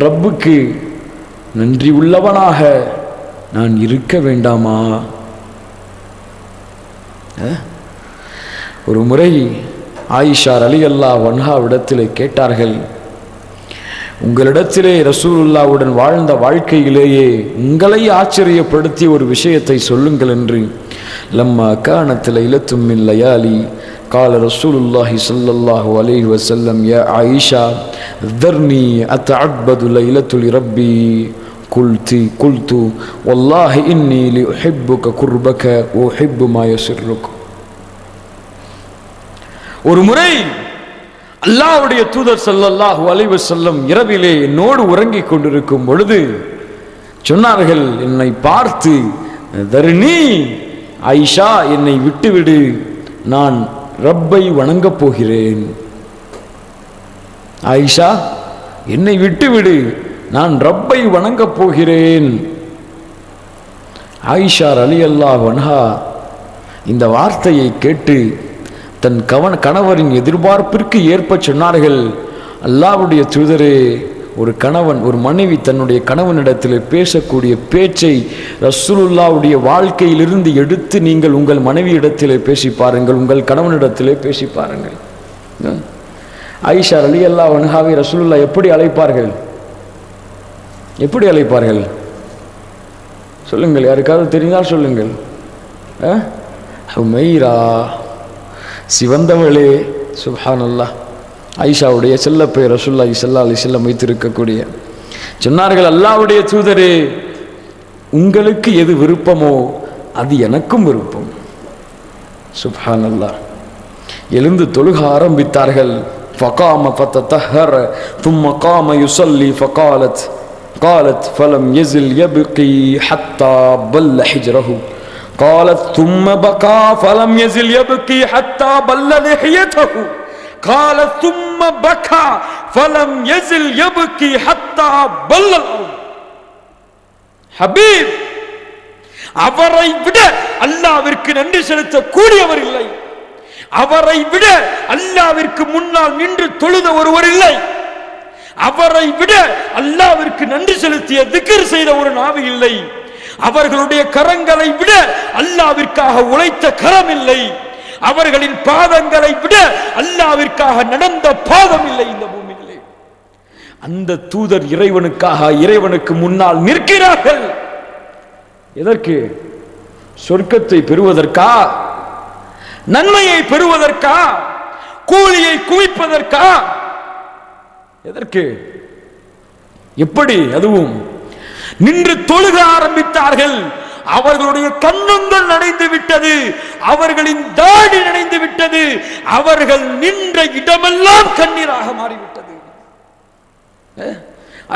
ரப்புக்கு நன்றி உள்ளவனாக நான் இருக்க வேண்டாமா? ஒரு முறை ஆயிஷா ரலியல்லாஹு அன்ஹாவிடத்திலே கேட்டார்கள், உங்களிடத்திலே ரசூலுல்லாஹ்வுடன் வாழ்ந்த வாழ்க்கையிலேயே உங்களை ஆச்சரியப்படுத்திய ஒரு விஷயத்தை சொல்லுங்கள் என்று. லம்மா கானத் லைலத்தும் மின் லயாலி قال رسول الله صلى الله عليه وسلم يا عائشة ذرني أتعبد ليلة لربي قلت والله إني لأحبك قربك وأحب ما يسرك. ஒரு முறை அல்லாஹ்வுடைய தூதர் ஸல்லல்லாஹு அலைஹி வஸல்லம் இரவிலே என்னோடு உறங்கிக் கொண்டிருக்கும் பொழுது சொன்னார்கள், என்னை பார்த்து, தர்னி ஆயிஷா, என்னை விட்டுவிடு, நான் ரப்பை வணங்கப் போகிறேன். ஆயிஷா, என்னை விட்டுவிடு, நான் ரப்பை வணங்கப் போகிறேன். ஆயிஷா ரலியல்லாஹு அன்ஹா இந்த வார்த்தையை கேட்டு தன் கணவரின் எதிர்பார்ப்பிற்கு ஏற்ப சொன்னார்கள், அல்லாஹ்வுடைய தூதரே, ஒரு மனைவி தன்னுடைய கணவனிடத்தில் பேசக்கூடிய பேச்சை ரசூலுல்லாஹ்வுடைய வாழ்க்கையிலிருந்து எடுத்து நீங்கள் உங்கள் மனைவி இடத்திலே பேசி பாருங்கள், உங்கள் கணவனிடத்திலே பேசி பாருங்கள். ஆயிஷா ரலியல்லாஹு அன்ஹாவை ரசூலுல்லாஹ் எப்படி அழைப்பார்கள்? சொல்லுங்கள், யாருக்காவது தெரிந்தால் சொல்லுங்கள். ஹுமைரா, சிவந்தவளே. சுப்ஹானல்லாஹ். ஆயிஷாவுடைய செல்ல பெயர் ரசூலுல்லாஹி ஸல்லல்லாஹு அலைஹி வஸல்லம் வைத்திருக்கக்கூடிய. சொன்னார்கள், அல்லாஹ்வுடைய தூதரே, உங்களுக்கு எது விருப்பமோ அது எனக்கும் விருப்பம். சுப்ஹானல்லாஹ். எழுந்து தொழுக ஆரம்பித்தார்கள். فقام فتطهر ثم قام يصلي قالت فلم يزل يبكي حتى بل حجره. قالت ثم بكى فلم يزل يبكي حتى بل لحيته. قالت ثم بكى فلم يزل يبكي حتى بل الأرض. ஹபீப், அவரை விட அல்லாஹ்விற்கு நன்றி செலுத்த கூடியவர் இல்லை. அவரை விட அல்லாஹ்விற்கு முன்னால் நின்று தொழுத ஒருவர் இல்லை. அவரை விட அல்லாஹ்விற்கு நன்றி செலுத்திய திக்ர் செய்த ஒரு நாவி இல்லை. அவர்களுடைய கரங்களை விட அல்லாஹ்விற்காக உழைத்த கரம் இல்லை. அவர்களின் பாதங்களை விட அல்லாஹ்விற்காக நடந்த பாதம் இல்லை இந்த பூமியிலே. அந்த தூதர் இறைவனுக்கு முன்னால் நிற்கிறார்கள். எதற்கு? சொர்க்கத்தை பெறுவதற்கா? நன்மையை பெறுவதற்கா? கூலியை குவிப்பதற்கா? எதற்கு? எப்படி? அதுவும் நின்று தொழுக ஆரம்பித்தார்கள். அவர்களுடைய கன்னங்கள் நனைந்து விட்டது, அவர்களின் தாடி நனைந்து விட்டது, அவர்கள் நின்ற இடமெல்லாம் கண்ணீராக மாறிவிட்டது.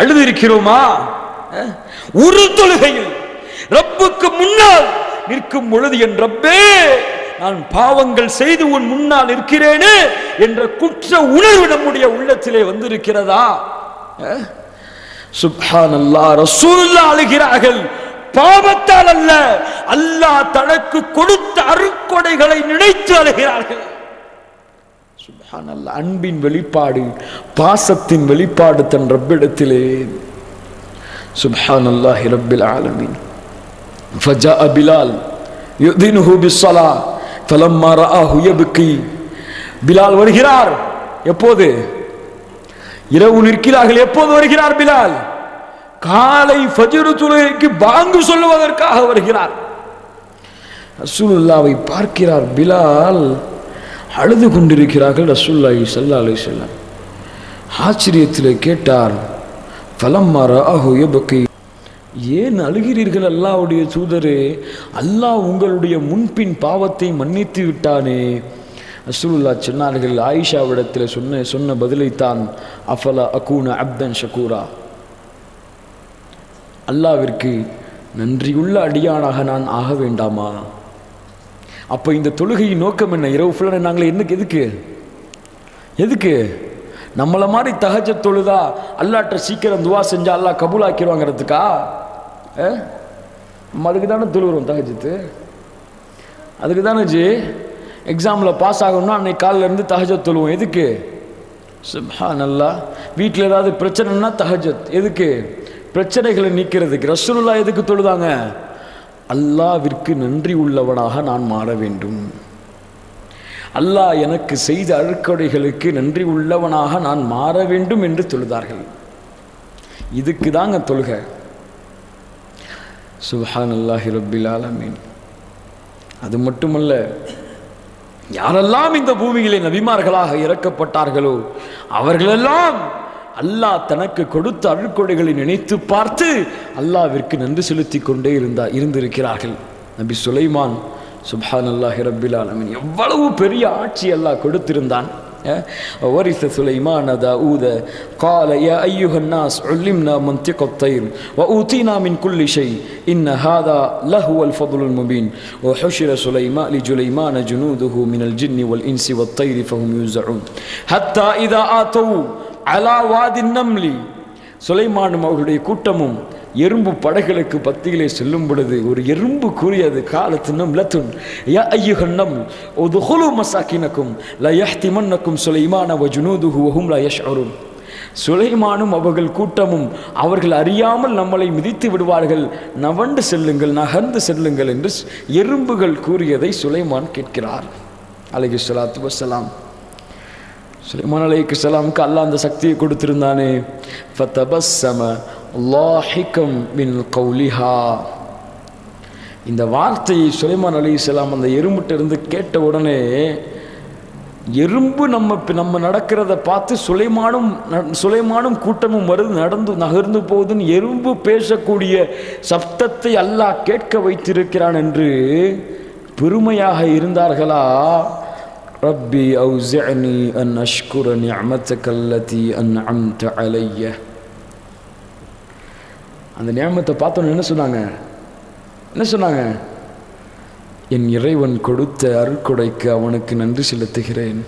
அழுது இருக்கிறோமா? ஒரு தொழுகையில் ரப்புக்கு முன்னால் நிற்கும் பொழுது, என் ரப்பே, நான் பாவங்கள் செய்து உன் முன்னால் இருக்கிறேனே என்ற குற்ற உணர்வு நம்முடைய உள்ளத்திலே வந்திருக்கிறதா? சுப்ஹானல்லாஹ். ரசூலுல்லாஹ் அழுகிறார்கள், பாவத்தால் அல்ல, அல்லாஹ் தனக்கு கொடுத்த அருட்கொடைகளை நினைத்து அழுகிறார்கள். சுப்ஹானல்லாஹ். அன்பின் வெளிப்பாடு, பாசத்தின் வெளிப்பாடு தன் ரப்பிடத்திலே. சுப்ஹானல்லாஹி ரப்பில் ஆலமீன். ஃபஜாஅ பிலால் யுதினுஹு பிஸ்ஸலாஹ் ஃபலம்மா ரஆஹு யப்கி. பிலால் வருகிறார். எப்போது? இரவு நிற்கிறார்கள். எப்போது வருகிறார் பிலால்? காலை ஃபஜ்ர் தொழுகைக்கு பாங்கு சொல்லுவதற்காக வருகிறார். ரசூலுல்லாஹ்வை பார்க்கிறார். பிலால் அழுது கொண்டிருக்கிறார்கள். ரசூலுல்லாஹி ஸல்லல்லாஹு அலைஹி வஸல்லம் ஆச்சரியத்திலே கேட்டார், ஃபலம்மா ரஆஹு யப்கி, ஏன் அழுகிறீர்கள் அல்லாஹ்வுடைய தூதரே? அல்லாஹ் உங்களுடைய முன்பின் பாவத்தை மன்னித்து விட்டானே. ரசூலுல்லாஹ் சொன்னார்கள், ஆயிஷாவிடத்தில் சொன்ன பதிலைத்தான், அஃபலா அகூன அப்தன் ஷகூரா, அல்லாஹ்விற்கு நன்றியுள்ள அடியானாக நான் ஆக வேண்டாமா? அப்போ இந்த தொழுகையின் நோக்கம் என்ன? இரவு ஃபுல்லாக நாங்களே எதுக்கு நம்மளை மாதிரி தஹஜ்ஜத் தொழுதா அல்லாஹ்ட்ட சீக்கிரம் துவா செஞ்சா அல்லாஹ் கபூலாக்கிடுவாங்கிறதுக்கா? நம்ம அதுக்கு தானே தொழுகிறோம் தஹஜ்ஜத்து. அதுக்கு தானே ஜி எக்ஸாமில் பாஸ் ஆகணும்னா அன்னைக்கு காலில் இருந்து தஹஜ்ஜத் தொழுவோம். எதுக்கு? சுப்ஹானல்லாஹ். வீட்டில் ஏதாவது பிரச்சனைனா தஹஜ்ஜத். எதுக்கு? பிரச்சனைகளை நீக்கிறதுக்கு. ரசூலுல்லாஹ் எதுக்கு தொழுதாங்க? அல்லாஹ்விற்கு நன்றி உள்ளவனாக நான் மாற வேண்டும், அல்லாஹ் எனக்கு செய்த அருட்கொடைகளுக்கு நன்றி உள்ளவனாக நான் மாற வேண்டும் என்று தொழுதார்கள். இதுக்கு தாங்க தொழுகை. சுப்ஹானல்லாஹி ரப்பில் ஆலமீன். அது மட்டுமல்ல, யாரெல்லாம் இந்த பூமியிலே நபிமார்களாக இறக்கப்பட்டார்களோ அவர்களெல்லாம் அல்லாஹ் தனக்கு கொடுத்த அருட்கொடைகளை நினைத்து பார்த்து அல்லாஹ்விற்கு நன்றி செலுத்தி கொண்டே இருந்திருக்கிறார்கள். நபி சுலைமான் சுப்ஹானல்லாஹி ரப்பில் ஆலமீன் எவ்வளவு பெரிய ஆட்சி அல்லாஹ் கொடுத்திருந்தான். وورث سليمان داود قال يا أيها الناس علمنا منطق الطير وأوتينا من كل شيء إن هذا لهو الفضل المبين وحشر لسليمان جنوده من الجن والإنس والطير فهم يوزعون حتى إذا آتوا على واد النمل. சுலைமானும் அவருடைய கூட்டமும் எறும்பு படைகளுக்கு பத்தியிலே செல்லும் பொழுது ஒரு எறும்பு கூறியது, காலத்துன்னும் லத்துன் யா ஐயுஹன்னம் உதுகுலு மசாக்கினக்கும் லா யஹ்திமன்னக்கும் சுலைமான வஜுனூதுஹு வஹும் லா யஷ்உரூன். சுலைமானும் அவர்கள் கூட்டமும் அவர்கள் அறியாமல் நம்மளை மிதித்து விடுவார்கள், நவண்டு செல்லுங்கள், நகர்ந்து செல்லுங்கள் என்று எறும்புகள் கூறியதை சுலைமான் கேட்கிறார் அலைஹிஸ்ஸலாத்து வஸ்ஸலாம். சுலைமான் அலைஹிஸ்ஸலாமுக்கு அல்லாஹ் அந்த சக்தியை கொடுத்திருந்தானே. ஃபதபஸ்ஸம லாஹிகம் மின் கௌலிஹா. இந்த வார்த்தையை சுலைமான் அலைஹிஸ்ஸலாம் அந்த எறும்பிட்டிருந்து கேட்ட உடனே, எறும்பு நம்ம நடக்கிறத பார்த்து சுலைமானும் கூட்டமும் நகர்ந்து போகுதுன்னு எறும்பு பேசக்கூடிய சப்தத்தை அல்லாஹ் கேட்க வைத்திருக்கிறான் என்று பெருமையாக இருந்தார்களா? ரப்பி அவ்ஸிஅனி அன் அஷ்குர நிஅமதக அல்லதி அன்அம்த அலைய. அந்த நியமத்தை பார்த்தோன்னு என்ன சொன்னாங்க? என் இறைவன் கொடுத்த அருட்கொடைக்கு அவனுக்கு நன்றி செலுத்துகிறேன்.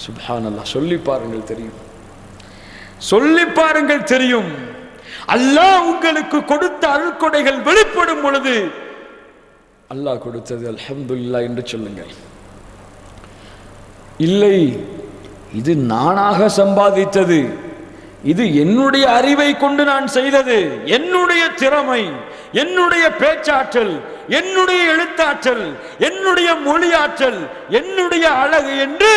சுப்ஹானல்லாஹ். சொல்லி பாருங்கள் தெரியும். அல்லாஹ் உங்களுக்கு கொடுத்த அருட்கொடைகள் வெளிப்படும் பொழுது அல்லாஹ் கொடுத்தது அல்ஹம்துலில்லாஹ் என்று சொல்லுங்கள். இல்லை, இது நானாக சம்பாதித்தது, இது என்னுடைய அறிவை கொண்டு நான் செய்தது, என்னுடைய திறமை, என்னுடைய பேச்சாற்றல், என்னுடைய எழுத்தாற்றல், என்னுடைய மொழியாற்றல், என்னுடைய அழகு என்று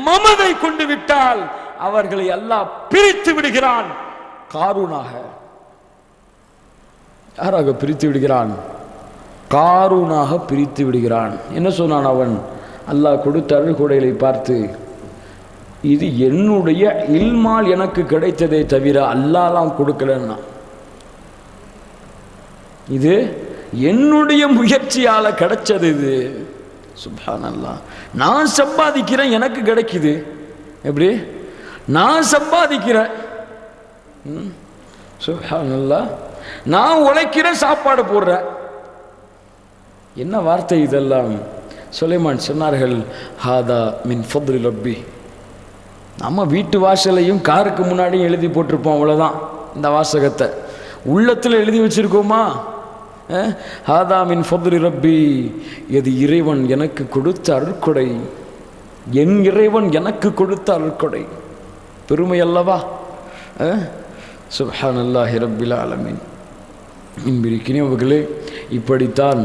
மமதை கொண்டு விட்டால் அவர்களை அல்லாஹ் பிரித்து விடுகிறான். காரூனாக. யாராக பிரித்து விடுகிறான்? காரூனாக பிரித்து விடுகிறான். என்ன சொன்னான் அவன்? அல்லாஹ் கொடுத்த அருள்கொடைகளை பார்த்து, இது என்னுடைய இல்மால் எனக்கு கிடைத்ததே தவிர அல்லாஹ்லாம் கொடுக்கலன்னா, இது என்னுடைய முயற்சியால கிடைச்சது. இது சுப்ஹானல்லாஹ். நான் சம்பாதிக்கிறேன், எனக்கு கிடைக்குது. எப்படி? நான் சம்பாதிக்கிறேன், சுப்ஹானல்லாஹ், நான் உழைக்கிறேன், சாப்பாடு போடுறேன். என்ன வார்த்தை இதெல்லாம்? சுலைமான் சொன்னார்கள், ஹாதா மின் ஃபத்லி ரப்பி. நம்ம வீட்டு வாசலையும் காருக்கு முன்னாடியும் எழுதி போட்டிருப்போம், அவ்வளோதான். இந்த வாசகத்தை உள்ளத்தில் எழுதி வச்சிருக்கோமா? ஹாதா மின் ஃபத்லி ரப்பி, இது இறைவன் எனக்கு கொடுத்த அருட்கொடை, என் இறைவன் எனக்கு கொடுத்த அருட்கொடை. பெருமை அல்லவா? சுப்ஹானல்லாஹி ரப்பில் ஆலமீன். இன்பிருக்கிறவர்களே, இப்படித்தான்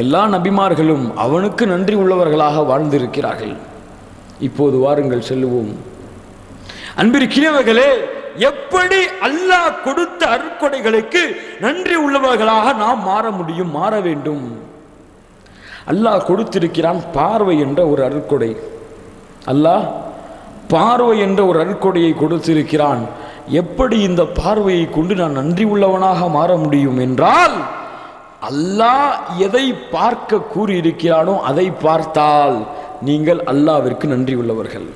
எல்லா நபிமார்களும் அவனுக்கு நன்றி உள்ளவர்களாக வாழ்ந்திருக்கிறார்கள். இப்போது வாருங்கள் செல்லுவோம். அன்பிருக்கிறவர்களே, எப்படி அல்லாஹ் கொடுத்த அருட்கொடைகளுக்கு நன்றி உள்ளவர்களாக நாம் மாற முடியும், மாற வேண்டும். அல்லாஹ் கொடுத்திருக்கிறான் பார்வை என்ற ஒரு அருட்கொடை. அல்லாஹ் பார்வை என்ற ஒரு அருட்கொடையை கொடுத்திருக்கிறான். எப்படி இந்த பார்வையை கொண்டு நான் நன்றி உள்ளவனாக மாற முடியும் என்றால், அல்லாஹ் எதை பார்க்க கூறியிருக்கிறானோ அதை பார்த்தால் நீங்கள் அல்லாஹ்விற்கு நன்றி உள்ளவர்கள்.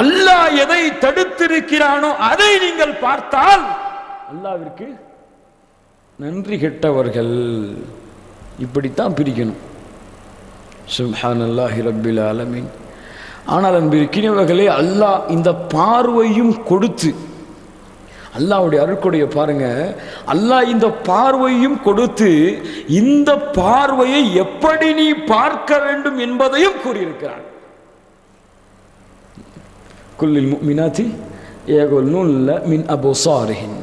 அல்லாஹ் எதை தடுத்திருக்கிறானோ அதை நீங்கள் பார்த்தால் அல்லாஹ்விற்கு நன்றி கெட்டவர்கள். இப்படித்தான் பிரிக்கணும். சுப்ஹானல்லாஹி ரப்பில் ஆலமீன். ஆனால் அன்பிற்கினியவர்களே, அல்லாஹ் இந்த பார்வையும் கொடுத்து, அல்லாஹ்வுடைய அருட்கொடையை பாருங்க, அல்லாஹ் இந்த பார்வையும் கொடுத்து இந்த பார்வையை எப்படி நீ பார்க்க வேண்டும் என்பதையும் கூறியிருக்கிறான். குல்லில் முஃமினாத்தி யகுல்லுன்ன மின் அபுசாரிஹின்.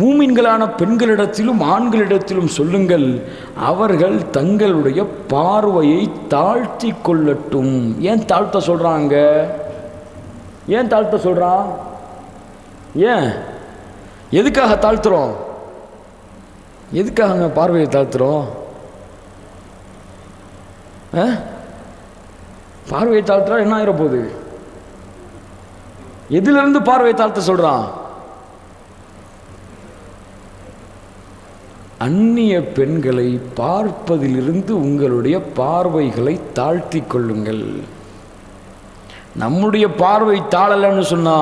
மூமின்களான பெண்களிடத்திலும் ஆண்களிடத்திலும் சொல்லுங்கள், அவர்கள் தங்களுடைய பார்வையை தாழ்த்தி கொள்ளட்டும். ஏன் தாழ்த்த சொல்றாங்க? ஏன் தாழ்த்த சொல்றான்? ஏன், எதுக்காக தாழ்த்துறோம்? எதுக்காக பார்வையை தாழ்த்துறோம்? பார்வையை தாழ்த்துறா என்ன ஆயிர போகுது? எதிலிருந்து பார்வையை தாழ்த்த சொல்றான்? அந்நிய பெண்களை பார்ப்பதிலிருந்து உங்களுடைய பார்வைகளை தாழ்த்தி கொள்ளுங்கள். நம்முடைய பார்வை தாழலன்னு சொன்னா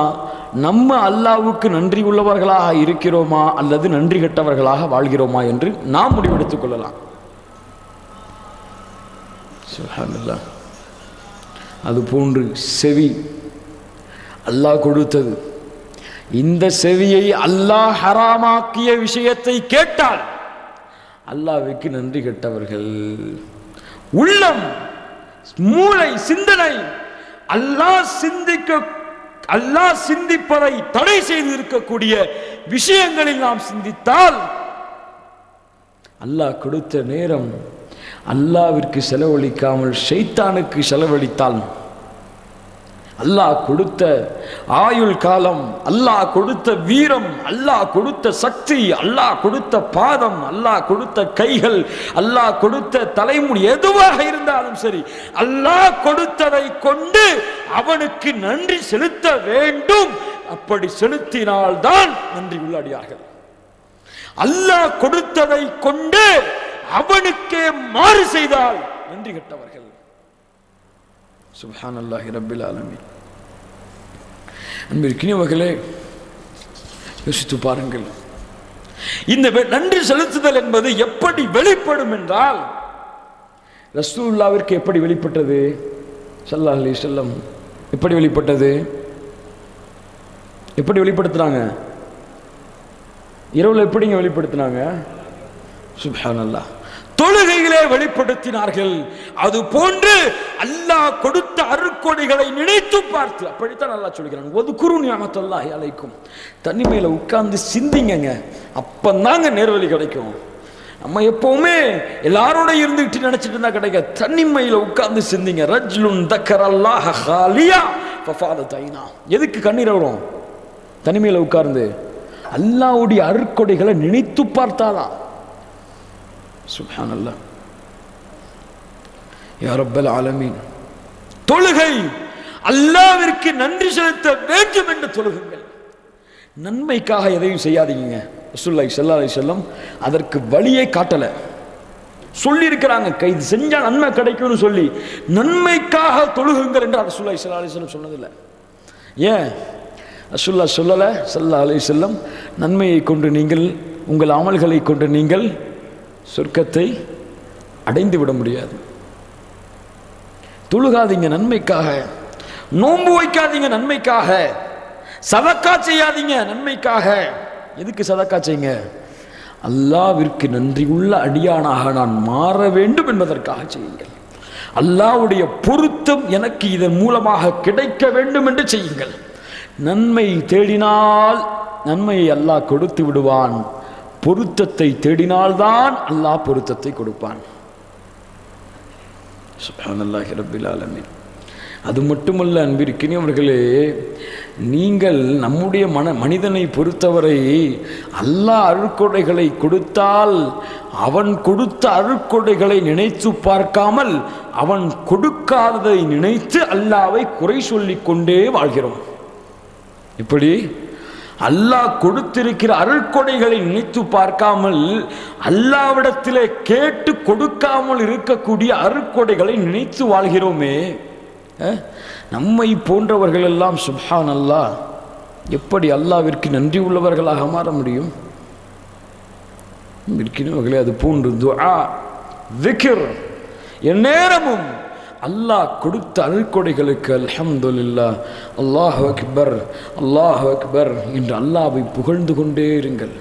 நம்ம அல்லாஹ்வுக்கு நன்றி உள்ளவர்களாக இருக்கிறோமா அல்லது நன்றி கெட்டவர்களாக வாழ்கிறோமா என்று நாம் முடிவெடுத்துக் கொள்ளலாம். சுப்ஹானல்லாஹ். அதுபோன்று செவி அல்லாஹ் கொடுத்தது. இந்த செவியை அல்லாஹ் ஹராமாக்கிய விஷயத்தை கேட்டால் அல்லாஹ்வுக்கு நன்றி கெட்டவர்கள். உள்ளம், மூளை, சிந்தனை, அல்லாஹ் சிந்திப்பதை தடை செய்து இருக்கக்கூடிய விஷயங்களில் நாம் சிந்தித்தால், அல்லாஹ் கொடுத்த நேரம் அல்லாஹ்விற்கு செலவழிக்காமல் ஷைத்தானுக்கு செலவழித்தால், அல்லாஹ் கொடுத்த ஆயுள் காலம், அல்லாஹ் கொடுத்த வீரம், அல்லாஹ் கொடுத்த சக்தி, அல்லாஹ் கொடுத்த பாதம், அல்லாஹ் கொடுத்த கைகள், அல்லாஹ் கொடுத்த தலைமுடி, எதுவாக இருந்தாலும் சரி, அல்லாஹ் கொடுத்ததை கொண்டு அவனுக்கு நன்றி செலுத்த வேண்டும். அப்படி செலுத்தினால்தான் நன்றி உள்ளடியார்கள். அல்லாஹ் கொடுத்ததை கொண்டு அவனுக்கே மாறு செய்தால் நன்றி கெட்டவர்கள். சுப்ஹானல்லாஹி ரப்பில் ஆலமீன். அன்பிற்கினியவர்களே, யோசித்து பாருங்கள், இந்த நன்றி செலுத்துதல் என்பது எப்படி வெளிப்படும் என்றால், ரசூலுல்லாஹ்விற்கு எப்படி வெளிப்பட்டது? ஸல்லல்லாஹு அலைஹி வஸல்லம் எப்படி வெளிப்பட்டது? எப்படி வெளிப்படுத்துறாங்க? இரவுல எப்படிங்க வெளிப்படுத்தினாங்க? சுப்ஹானல்லாஹ். தொழுகையிலே வெளிப்படுத்தினார்கள். அது போன்று அல்லாஹ் கொடுத்த அருட்கொடைகளை நினைத்து பார்த்து, அப்படித்தான் அல்லாஹ் சொல்கிறான், வதுகுரு நிஅமத்தல்லாஹி அலைக்கும். தனிமையில உட்கார்ந்து சிந்திங்க, அப்பந்தாங்க நேர்வழி கிடைக்கும். நம்ம எப்பவுமே எல்லாரோட இருந்துகிட்டு நினைச்சிட்டு இருந்தா கிடைக்க. தனிமையில உட்கார்ந்து சிந்திங்க. ரஜ்லுன் தக்கரல்லாஹ ஹாலியா ஃபஃபாதத் ஐனா. எதுக்கு கண்ணீர் வரும்? தனிமையில உட்கார்ந்து அல்லாஹ்வுடைய அருட்கொடைகளை நினைத்து பார்த்தாலாம். சுப்ஹானல்லாஹ். யா ரப்பல் ஆலமீன். தொழுகை அல்லாஹ்விற்கு நன்றி செலுத்த வேண்டும் என்று தொழுகுங்கள். நன்மைக்காக எதையும் செய்யாதீங்க. ரசூலுல்லாஹி ஸல்லல்லாஹு அலைஹி வஸல்லம் அதற்கு வழியை காட்டல, சொல்லி இருக்கிறாங்க. இது செஞ்சா நன்மை கிடைக்கும்னு சொல்லி நன்மைக்காக தொழுகுங்கள் என்று ரசூலுல்லாஹி ஸல்லல்லாஹு அலைஹி வஸல்லம் சொன்னதில்லை. ஏன் ரசூலுல்லாஹ் சொல்லலை? ஸல்லல்லாஹு அலைஹி வஸல்லம் நன்மையை கொண்டு நீங்கள், உங்கள் அமல்களை கொண்டு நீங்கள் சொர்க்கத்தை அடைந்து விட முடியாது. தொழுகாதீங்க நன்மைக்காக, நோன்பு வைக்காதீங்க நன்மைக்காக, சதக்கா செய்யாதீங்க நன்மைக்காக. எதுக்கு சதக்கா செய்யுங்க? அல்லாஹ்விற்கு நன்றி உள்ள அடியானாக நான் மாற வேண்டும் என்பதற்காக செய்யுங்கள். அல்லாஹ்வுடைய பொருத்தம் எனக்கு இதன் மூலமாக கிடைக்க வேண்டும் என்று செய்யுங்கள். நன்மை தேடினால் நன்மையை அல்லாஹ் கொடுத்து விடுவான். பொருத்தத்தை தேடினால்தான் அல்லாஹ் பொருத்தத்தை கொடுப்பான். சுப்ஹானல்லாஹி ரப்பில் ஆலமீன். அது மட்டுமல்ல அன்பிற்கினியவர்களே, நீங்கள் நம்முடைய மனிதனை பொறுத்தவரை அல்லாஹ் அருட்கொடைகளை கொடுத்தால் அவன் கொடுத்த அருட்கொடைகளை நினைத்து பார்க்காமல் அவன் கொடுக்காததை நினைத்து அல்லாஹ்வை குறை சொல்லிக் கொண்டே வாழ்கிறோம். இப்படி அல்லாஹ் கொடுத்திருக்கிற அருட்கொடைகளை நினைத்து பார்க்காமல் அல்லாஹ்விடத்திலே கேட்டு கொடுக்காமல் இருக்கக்கூடிய அருட்கொடைகளை நினைத்து வாழ்கிறோமே. நம்மை போன்றவர்கள் எல்லாம் சுப்ஹான் அல்லாஹ் எப்படி அல்லாஹ்விற்கு நன்றி உள்ளவர்களாக மாற முடியும்? இருக்கிறவர்களே, அது போன்று துஆ, திக்ர், எந்நேரமும் அல்லாஹ் கொடுத்த அருட்கொடைகளுக்கு அல்ஹம்துலில்லாஹ், அல்லாஹு அக்பர், அல்லாஹு அக்பர் என்று அல்லாஹ்வை புகழ்ந்து கொண்டே இருங்கள்.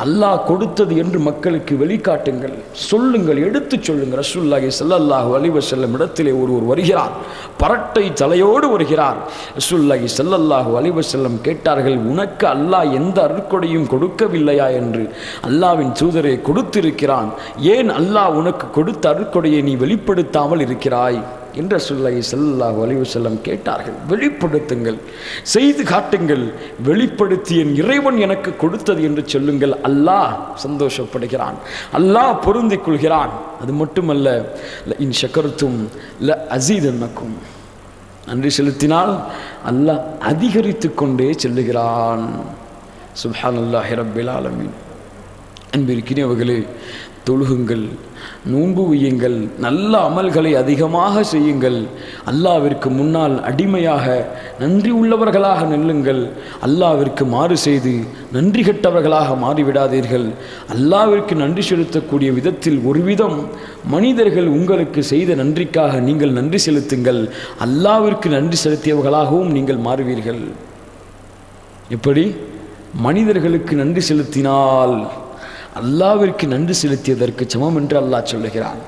அல்லாஹ் கொடுத்தது என்று மக்களுக்கு வெளிக்காட்டுங்கள், சொல்லுங்கள், எடுத்துச் சொல்லுங்கள். ரசூலுல்லாஹி ஸல்லல்லாஹு அலைஹி வஸல்லம் இடத்திலே ஒருவர் வருகிறார், பரட்டை தலையோடு வருகிறார். ரசூலுல்லாஹி ஸல்லல்லாஹு அலைஹி வஸல்லம் கேட்டார்கள், உனக்கு அல்லாஹ் எந்த அருட்கொடையும் கொடுக்கவில்லையா என்று. அல்லாஹ்வின் தூதரே, கொடுத்திருக்கிறான். ஏன் அல்லாஹ் உனக்கு கொடுத்த அருட்கொடையை நீ வெளிப்படுத்தாமல் இருக்கிறாய் என்று ரசூலுல்லாஹி ஸல்லல்லாஹு அலைஹி வஸல்லம் கேட்டார்கள். வெளிப்படுத்துங்கள், செய்து காட்டுங்கள். வெளிப்படுத்தி என் இறைவன் எனக்கு கொடுத்தது என்று சொல்லுங்கள். அல்லாஹ் சந்தோஷப்படுகிறான், அல்லாஹ் பொருந்திக் கொள்கிறான். அது மட்டுமல்ல, இன் ஷக்கர்தும் ல அஸீதன்னக்கும், நன்றி செலுத்தினால் அல்லாஹ் அதிகரித்து கொண்டே செல்லுகிறான். சுப்ஹானல்லாஹி ரப்பில் ஆலமீன். அன்பிற்கினியவர்களே, தொழுகுங்கள், நோன்பு வையுங்கள், நல்ல அமல்களை அதிகமாக செய்யுங்கள். அல்லாஹ்விற்கு முன்னால் அடிமையாக நன்றி உள்ளவர்களாக நில்லுங்கள். அல்லாஹ்விற்கு மாறு செய்து நன்றி கெட்டவர்களாக மாறிவிடாதீர்கள். அல்லாஹ்விற்கு நன்றி செலுத்தக்கூடிய விதத்தில் ஒரு விதம் மனிதர்கள் உங்களுக்கு செய்த நன்றிக்காக நீங்கள் நன்றி செலுத்துங்கள். அல்லாஹ்விற்கு நன்றி செலுத்தியவர்களாகவும் நீங்கள் மாறுவீர்கள். எப்படி? மனிதர்களுக்கு நன்றி செலுத்தினால் அல்லாஹ்விற்கு நன்றி செலுத்தியதற்கு சமம் என்று அல்லாஹ் சொல்லுகிறான்.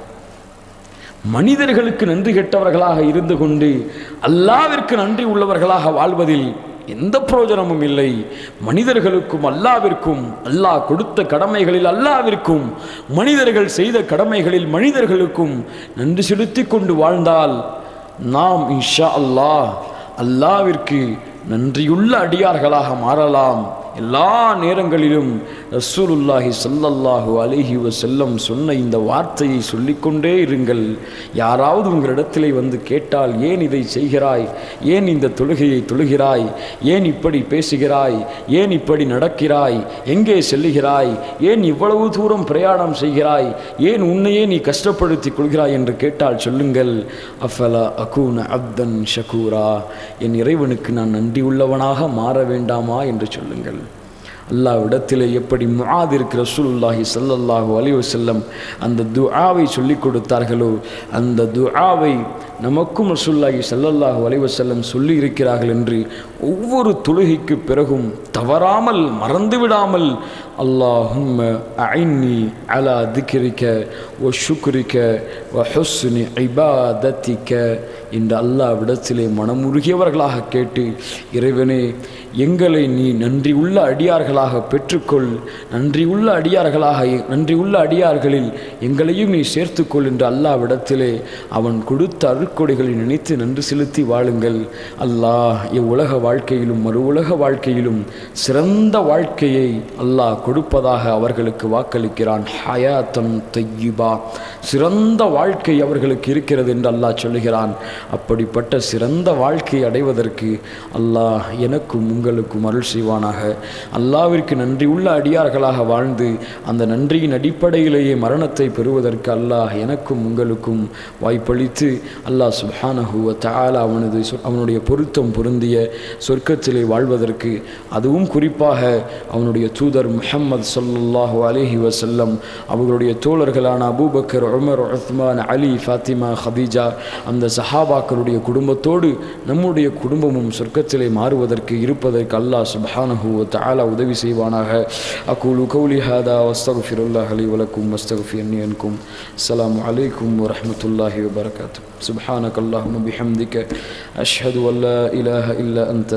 மனிதர்களுக்கு நன்றி கெட்டவர்களாக இருந்து கொண்டு அல்லாஹ்விற்கு நன்றி உள்ளவர்களாக வாழ்வதில் எந்த பிரயோஜனமும் இல்லை. மனிதர்களுக்கும் அல்லாஹ்விற்கும், அல்லாஹ் கொடுத்த கடமைகளில் அல்லாஹ்விற்கும், மனிதர்கள் செய்த கடமைகளில் மனிதர்களுக்கும் நன்றி செலுத்தி கொண்டு வாழ்ந்தால் நாம் இன்ஷா அல்லாஹ் அல்லாஹ்விற்கு நன்றியுள்ள அடியார்களாக மாறலாம். எல்லா நேரங்களிலும் ரசூலுல்லாஹி ஸல்லல்லாஹு அலைஹி வஸல்லம் சொன்ன இந்த வார்த்தையை சொல்லிக்கொண்டே இருங்கள். யாராவது உங்களிடத்திலே வந்து கேட்டால், ஏன் இதை செய்கிறாய், ஏன் இந்த தொழுகையை தொழுகிறாய், ஏன் இப்படி பேசுகிறாய், ஏன் இப்படி நடக்கிறாய், எங்கே செல்லுகிறாய், ஏன் இவ்வளவு தூரம் பிரயாணம் செய்கிறாய், ஏன் உன்னையே நீ கஷ்டப்படுத்திக் கொள்கிறாய் என்று கேட்டால் சொல்லுங்கள், அஃபலா அகூன அப்தன் ஷகூரா, என் இறைவனுக்கு நான் நன்றி உள்ளவனாக மாற வேண்டாமா என்று சொல்லுங்கள். அல்லாஹ்விடத்திலே எப்படி முஆதிற்கு ரசூலுல்லாஹி ஸல்லல்லாஹு அலைஹி வஸல்லம் அந்த துஆவை சொல்லிக் கொடுத்தார்களோ, அந்த துஆவை நமக்கும் ரசூலுல்லாஹி ஸல்லல்லாஹு அலைஹி வஸல்லம் சொல்லி இருக்கிறார்கள் என்று ஒவ்வொரு தொழுகைக்கு பிறகும் தவறாமல் மறந்துவிடாமல் அல்லாஹும்ம அஇன்னி அலா திக்ரிக வ ஷுக்ரிக வ ஹுஸ்னி இபாதத்திக என்று அல்லாஹ்விடத்திலே மனமுருகியவர்களாக கேட்டு, இறைவனே எங்களை நீ நன்றி உள்ள அடியார்களாக பெற்றுக்கொள், நன்றி உள்ள அடியார்களில் எங்களையும் நீ சேர்த்துக்கொள் என்று அல்லாஹ்விடத்திலே அவன் கொடுத்த அருட்கொடைகளை நினைத்து நன்றி செலுத்தி வாழுங்கள். அல்லாஹ் இவ்வுலக வாழ்க்கையிலும் மறு உலக வாழ்க்கையிலும் சிறந்த வாழ்க்கையை அல்லாஹ் கொடுப்பதாக அவர்களுக்கு வாக்களிக்கிறான். ஹயாத்தன் தையிபா, சிறந்த வாழ்க்கை அவர்களுக்கு இருக்கிறது என்று அல்லாஹ் சொல்லுகிறான். அப்படிப்பட்ட சிறந்த வாழ்க்கை அடைவதற்கு அல்லாஹ் எனக்கும் உங்களுக்கும் அருள் செய்வானாக. அல்லாஹ்விற்கு நன்றி உள்ள அடியார்களாக வாழ்ந்து அந்த நன்றியின் அடிப்படையிலேயே மரணத்தை பெறுவதற்கு அல்லாஹ் எனக்கும் உங்களுக்கும் வாய்ப்பளித்து அல்லாஹ் சுப்ஹானஹு வ தஆலா அவனுடைய பொருத்தம் பொருந்திய சொர்க்கத்திலே வாழ்வதற்கு, அதுவும் குறிப்பாக அவனுடைய தூதர் முஹம்மது ஸல்லல்லாஹு அலைஹி வஸல்லம் அவர்களுடைய தோழர்களான அபூபக்கர், உமர், உஸ்மான், அலி, ஃபாத்திமா, ஹதீஜா அந்த சஹாபாக்களுடைய குடும்பத்தோடு நம்முடைய குடும்பமும் சொர்க்கத்திலே மாறுவதற்கு இருப்பதற்கு அல்லாஹ் சுப்ஹானஹு வ தஆலா உதவி செய்வானாக. அகூலு கௌலி ஹாதா வஸ்தக்ஃபிருல்லாஹ் லி வ லக்கும் வஸ்தக்ஃபிர்னி அன்கும். அஸ்ஸலாமு அலைக்கும் வ ரஹ்மத்துல்லாஹி வ பரகாத்துஹு. சுப்ஹானக அல்லாஹும்ம பிஹம்திக அஷ்ஹது அன் லா இலாஹா இல்லா அன்த